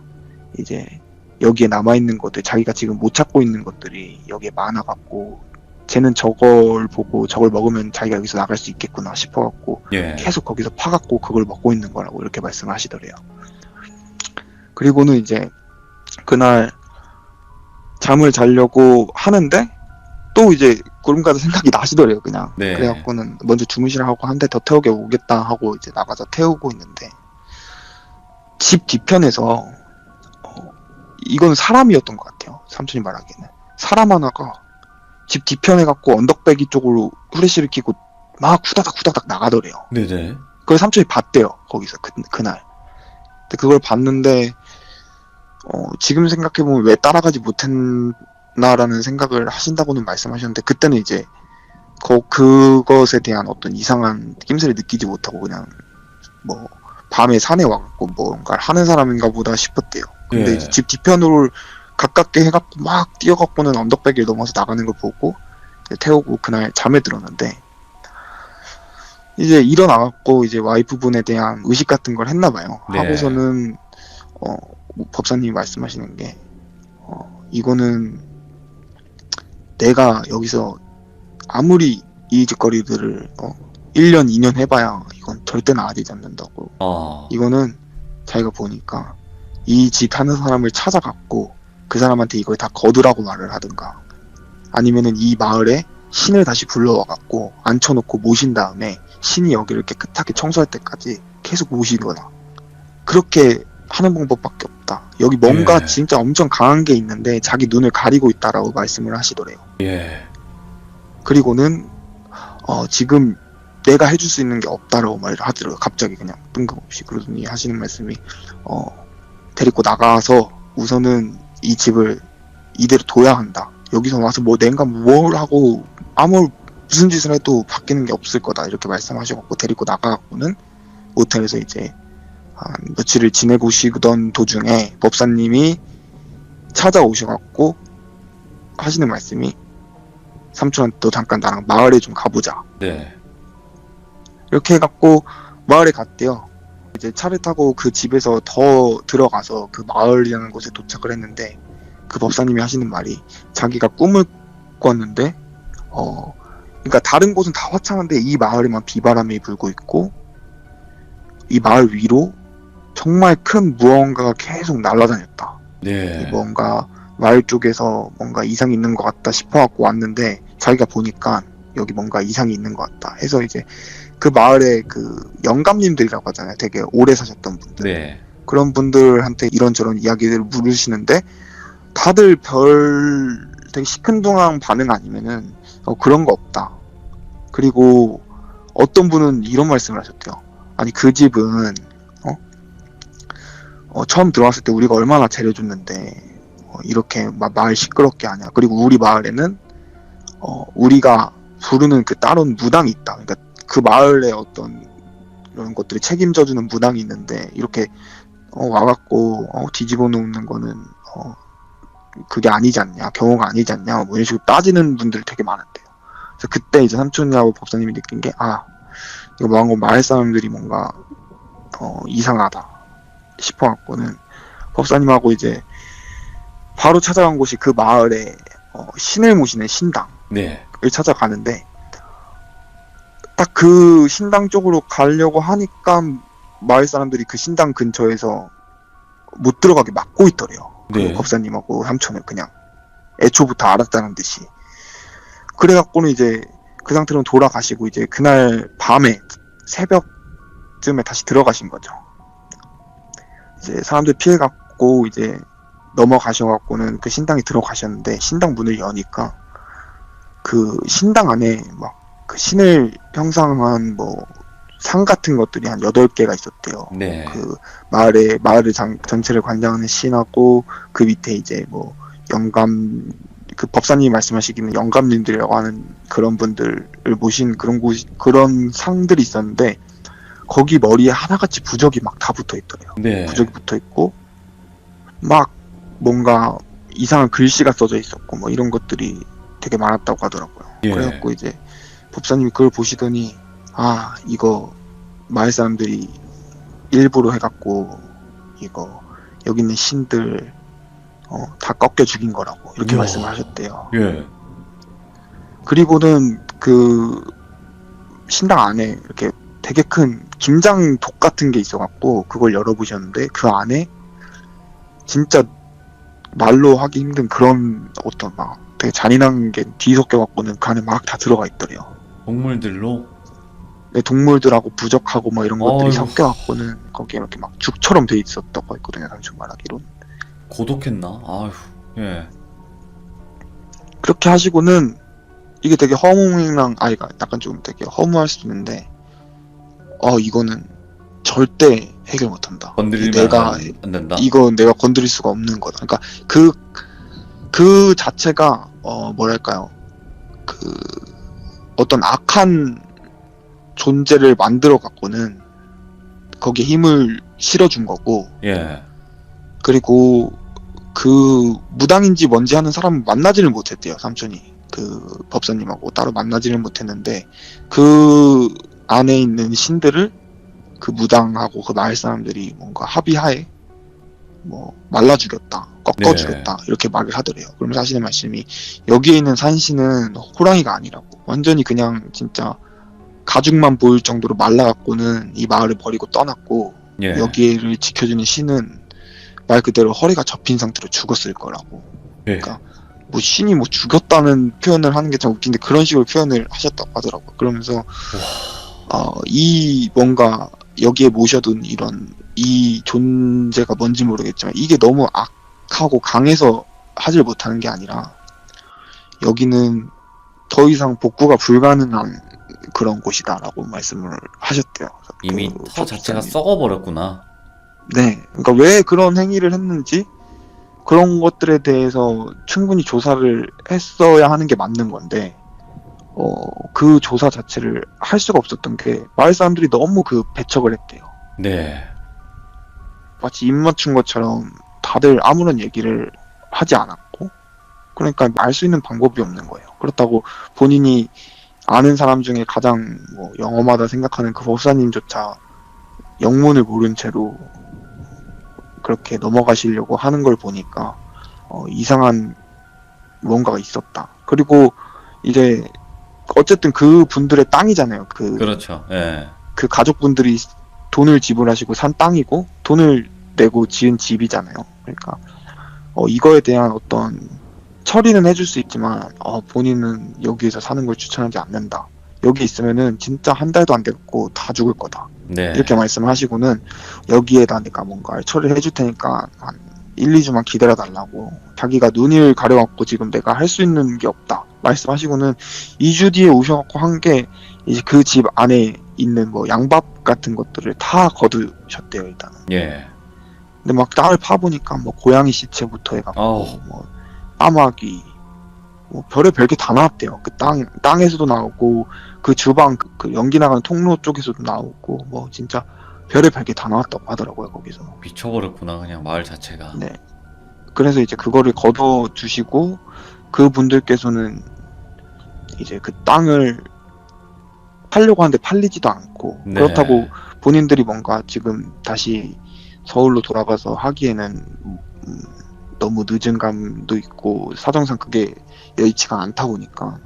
이제 여기에 남아있는 것들 자기가 지금 못 찾고 있는 것들이 여기에 많아갖고 쟤는 저걸 보고 저걸 먹으면 자기가 여기서 나갈 수 있겠구나 싶어갖고 예. 계속 거기서 파갖고 그걸 먹고 있는 거라고 이렇게 말씀을 하시더래요. 그리고는 이제 그날 잠을 자려고 하는데 또 이제 구름가도 생각이 나시더래요. 그냥 네. 그래갖고는 먼저 주무시라고 한 대 더 태우게 오겠다 하고 이제 나가서 태우고 있는데 집 뒤편에서 이건 사람이었던 것 같아요. 삼촌이 말하기에는 사람 하나가 집 뒤편에 갖고 언덕배기 쪽으로 후레쉬를 켜고 막 후다닥 나가더래요. 네네. 그걸 삼촌이 봤대요. 거기서 그날. 근데 그걸 봤는데 지금 생각해보면 왜 따라가지 못했나라는 생각을 하신다고는 말씀하셨는데 그때는 이제 그것에 대한 어떤 이상한 낌새를 느끼지 못하고 그냥 뭐 밤에 산에 와갖고 뭔가를 하는 사람인가 보다 싶었대요. 근데 예. 이제 집 뒤편으로 가깝게 해갖고 막 뛰어갖고는 언덕배기를 넘어서 나가는 걸 보고 이제 태우고 그날 잠에 들었는데 이제 일어나갖고 이제 와이프분에 대한 의식 같은 걸 했나봐요. 네. 하고서는 법사님이 말씀하시는 게 이거는 내가 여기서 아무리 이 짓거리들을 1년 2년 해봐야 이건 절대 나아지지 않는다고. 이거는 자기가 보니까 이 집 하는 사람을 찾아갖고 그 사람한테 이걸 다 거두라고 말을 하든가 아니면은 이 마을에 신을 다시 불러와갖고 앉혀놓고 모신 다음에 신이 여기를 깨끗하게 청소할 때까지 계속 모시거나 그렇게 하는 방법밖에 없다. 여기 뭔가 예. 진짜 엄청 강한 게 있는데 자기 눈을 가리고 있다라고 말씀을 하시더래요. 예. 그리고는 지금 내가 해줄 수 있는 게 없다라고 말을 하더라고요. 갑자기 그냥 뜬금없이. 그러더니 하시는 말씀이 데리고 나가서 우선은 이 집을 이대로 둬야 한다. 여기서 와서 뭐 내가 뭘 하고 무슨 짓을 해도 바뀌는 게 없을 거다. 이렇게 말씀하셔갖고 데리고 나가갖고는 모텔에서 이제 한 며칠을 지내고 오시던 도중에 법사님이 찾아오셔갖고 하시는 말씀이 삼촌한테 너 잠깐 나랑 마을에 좀 가보자. 네. 이렇게 해갖고 마을에 갔대요. 이제 차를 타고 그 집에서 더 들어가서 그 마을이라는 곳에 도착을 했는데 그 법사님이 하시는 말이 자기가 꿈을 꿨는데 그러니까 다른 곳은 다 화창한데 이 마을에만 비바람이 불고 있고 이 마을 위로 정말 큰 무언가가 계속 날아다녔다. 네. 뭔가 마을 쪽에서 뭔가 이상이 있는 것 같다 싶어갖고 왔는데 자기가 보니까 여기 뭔가 이상이 있는 것 같다 해서 이제 그 마을에 그 영감님들이라고 하잖아요. 되게 오래 사셨던 분들. 네. 그런 분들한테 이런저런 이야기들을 물으시는데 다들 되게 시큰둥한 반응 아니면은 그런 거 없다. 그리고 어떤 분은 이런 말씀을 하셨대요. 아니 그 집은 처음 들어왔을 때 우리가 얼마나 잘해줬는데 이렇게 마을 시끄럽게 하냐. 그리고 우리 마을에는 우리가 부르는 그 따로 무당이 있다. 그러니까 그 마을에 어떤 이런 것들을 책임져주는 무당이 있는데 이렇게 와갖고 뒤집어 놓는 거는 그게 아니지 않냐, 경호가 아니지 않냐, 뭐 이런 식으로 따지는 분들이 되게 많은데요. 그래서 그때 이제 삼촌이하고 법사님이 느낀 게 이거 뭐한 마을 사람들이 뭔가 이상하다 싶어갖고는 법사님하고 이제 바로 찾아간 곳이 그 마을에 신을 모시는 신당. 네. 찾아가는데 딱 그 신당 쪽으로 가려고 하니까 마을 사람들이 그 신당 근처에서 못 들어가게 막고 있더래요. 네. 그 법사님하고 삼촌을 그냥 애초부터 알았다는 듯이. 그래갖고는 이제 그 상태로 돌아가시고 이제 그날 밤에 새벽쯤에 다시 들어가신 거죠. 이제 사람들 피해갖고 이제 넘어가셔갖고는 그 신당에 들어가셨는데 신당 문을 여니까 그 신당 안에 막 그 신을 형상한 뭐 상 같은 것들이 한 8개가 있었대요. 네. 그 마을의 전체를 관장하는 신하고 그 밑에 이제 뭐 영감 그 법사님이 말씀하시기는 영감님들이라고 하는 그런 분들을 모신 그런 상들이 있었는데 거기 머리에 하나같이 부적이 막 다 붙어 있더래요. 네. 부적이 붙어 있고 막 뭔가 이상한 글씨가 써져 있었고 뭐 이런 것들이 되게 많았다고 하더라고요. 예. 그래갖고 이제 법사님이 그걸 보시더니 아 이거 마을 사람들이 일부러 해갖고 이거 여기 있는 신들 다 꺾여 죽인 거라고 이렇게 이야. 말씀을 하셨대요. 예. 그리고는 그 신당 안에 이렇게 되게 큰 김장독 같은 게 있어갖고 그걸 열어보셨는데 그 안에 진짜 말로 하기 힘든 그런 어떤 막 되게 잔인한 게 뒤섞여갖고는 그 안에 막 다 들어가 있더래요. 동물들로. 네, 동물들하고 부적하고 뭐 이런 것들이 어휴. 섞여갖고는 거기에 이렇게 막 죽처럼 돼 있었다고 했거든요. 삼촌 말하기로. 고독했나? 아휴. 예. 그렇게 하시고는 이게 되게 허무랑 아이가 약간 좀 되게 허무할 수도 있는데 이거는 절대 해결 못한다. 건드리면 내가 안 된다. 이거 내가 건드릴 수가 없는 거다. 그러니까 그 자체가 뭐랄까요? 그 어떤 악한 존재를 만들어 갖고는 거기에 힘을 실어준 거고 예. 그리고 그 무당인지 뭔지 하는 사람을 만나지를 못했대요. 삼촌이 그 법사님하고 따로 만나지를 못했는데 그 안에 있는 신들을 그 무당하고 그 마을 사람들이 뭔가 합의하에 뭐 말라 죽였다, 꺾어 네. 죽였다 이렇게 말을 하더래요. 그러면서 하시는 말씀이 여기에 있는 산신은 호랑이가 아니라고 완전히 그냥 진짜 가죽만 보일 정도로 말라갖고는 이 마을을 버리고 떠났고 예. 여기를 지켜주는 신은 말 그대로 허리가 접힌 상태로 죽었을 거라고. 예. 그러니까 뭐 신이 뭐 죽였다는 표현을 하는 게 참 웃긴데 그런 식으로 표현을 하셨다고 하더라고요. 그러면서 이 뭔가 여기에 모셔둔 이 존재가 뭔지 모르겠지만 이게 너무 악하고 강해서 하질 못하는 게 아니라 여기는 더 이상 복구가 불가능한 그런 곳이다라고 말씀을 하셨대요. 이미 그 터 자체가 법사님. 썩어버렸구나. 네, 그러니까 왜 그런 행위를 했는지 그런 것들에 대해서 충분히 조사를 했어야 하는 게 맞는 건데 그 조사 자체를 할 수가 없었던 게 마을 사람들이 너무 그 배척을 했대요. 네. 마치 입 맞춘 것처럼 다들 아무런 얘기를 하지 않았고 그러니까 알 수 있는 방법이 없는 거예요. 그렇다고 본인이 아는 사람 중에 가장 뭐 영험하다 생각하는 그 법사님조차 영문을 모른 채로 그렇게 넘어가시려고 하는 걸 보니까 이상한 무언가가 있었다. 그리고 이제 어쨌든 그 분들의 땅이잖아요. 그렇죠. 예. 그 가족분들이 돈을 지불하시고 산 땅이고 돈을 내고 지은 집이잖아요. 그러니까 이거에 대한 어떤 처리는 해줄 수 있지만 본인은 여기에서 사는 걸 추천하지 않는다. 여기 있으면은 진짜 한 달도 안 됐고 다 죽을 거다. 네. 이렇게 말씀하시고는 여기에다 내가 뭔가 처리를 해줄 테니까 한 1, 2주만 기다려달라고 자기가 눈을 가려갖고 지금 내가 할 수 있는 게 없다 말씀하시고는 2주 뒤에 오셔갖고 한 게 이제 그 집 안에 있는 뭐 양밥 같은 것들을 다 거두셨대요 일단은. 예. 근데 막 땅을 파보니까 뭐 고양이 시체부터 해갖고 아우. 뭐 까마귀 뭐 별의별 게 다 나왔대요. 그 땅에서도 나오고 그 주방 그 연기 나가는 통로 쪽에서도 나오고 뭐 진짜 별의별 게 다 나왔다고 하더라고요 거기서. 미쳐버렸구나 그냥 마을 자체가. 네. 그래서 이제 그거를 거둬 주시고 그 분들께서는 이제 그 땅을 팔려고 하는데 팔리지도 않고 네. 그렇다고 본인들이 뭔가 지금 다시 서울로 돌아가서 하기에는 너무 늦은 감도 있고 사정상 그게 여의치가 않다 보니까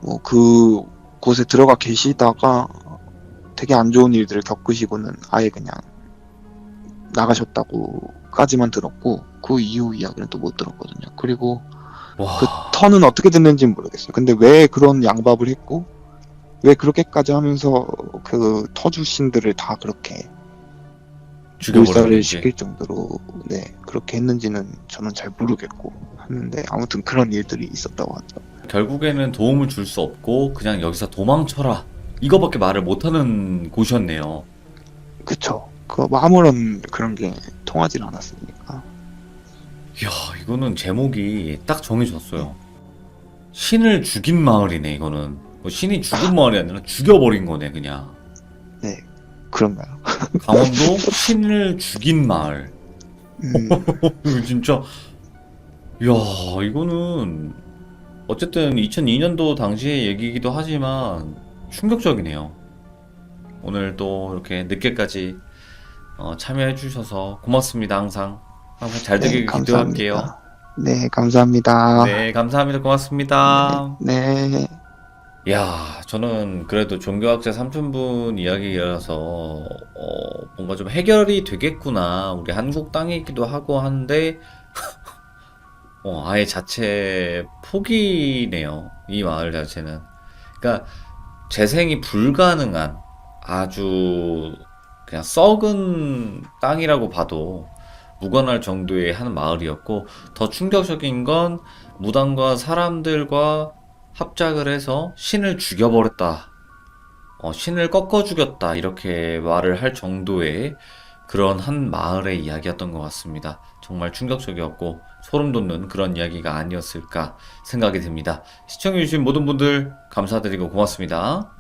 뭐 그 곳에 들어가 계시다가 되게 안 좋은 일들을 겪으시고는 아예 그냥 나가셨다고까지만 들었고 그 이후 이야기는 또 못 들었거든요. 그리고 그 와, 터는 어떻게 됐는지는 모르겠어요. 근데 왜 그런 양밥을 했고 왜 그렇게까지 하면서 그 터주신들을 다 그렇게 몰살을 죽여버렸는지. 시킬 정도로 네 그렇게 했는지는 저는 잘 모르겠고 하는데 아무튼 그런 일들이 있었다고 하죠. 결국에는 도움을 줄 수 없고 그냥 여기서 도망쳐라. 이거밖에 말을 못하는 곳이었네요. 그쵸. 뭐 아무런 그런 게 통하질 않았으니까. 이야, 이거는 제목이 딱 정해졌어요. 신을 죽인 마을이네, 이거는. 뭐 신이 죽은 마을이 아니라 죽여버린 거네, 그냥. 네 그런가요? 강원도 신을 죽인 마을. 이거 진짜, 이야, 이거는 어쨌든 2002년도 당시의 얘기이기도 하지만 충격적이네요. 오늘 또 이렇게 늦게까지 참여해 주셔서 고맙습니다. 항상 잘 네 되길 기도할게요. 감사합니다. 네 감사합니다. 네, 감사합니다. 고맙습니다. 네. 야, 저는 그래도 종교학자 삼촌분 이야기라서 뭔가 좀 해결이 되겠구나. 우리 한국 땅이기도 하고 한데 아예 자체 포기네요. 이 마을 자체는. 그러니까 재생이 불가능한 아주 그냥 썩은 땅이라고 봐도 무관할 정도의 한 마을이었고, 더 충격적인 건 무당과 사람들과 합작을 해서 신을 죽여버렸다. 신을 꺾어 죽였다. 이렇게 말을 할 정도의 그런 한 마을의 이야기였던 것 같습니다. 정말 충격적이었고 소름 돋는 그런 이야기가 아니었을까 생각이 듭니다. 시청해주신 모든 분들 감사드리고 고맙습니다.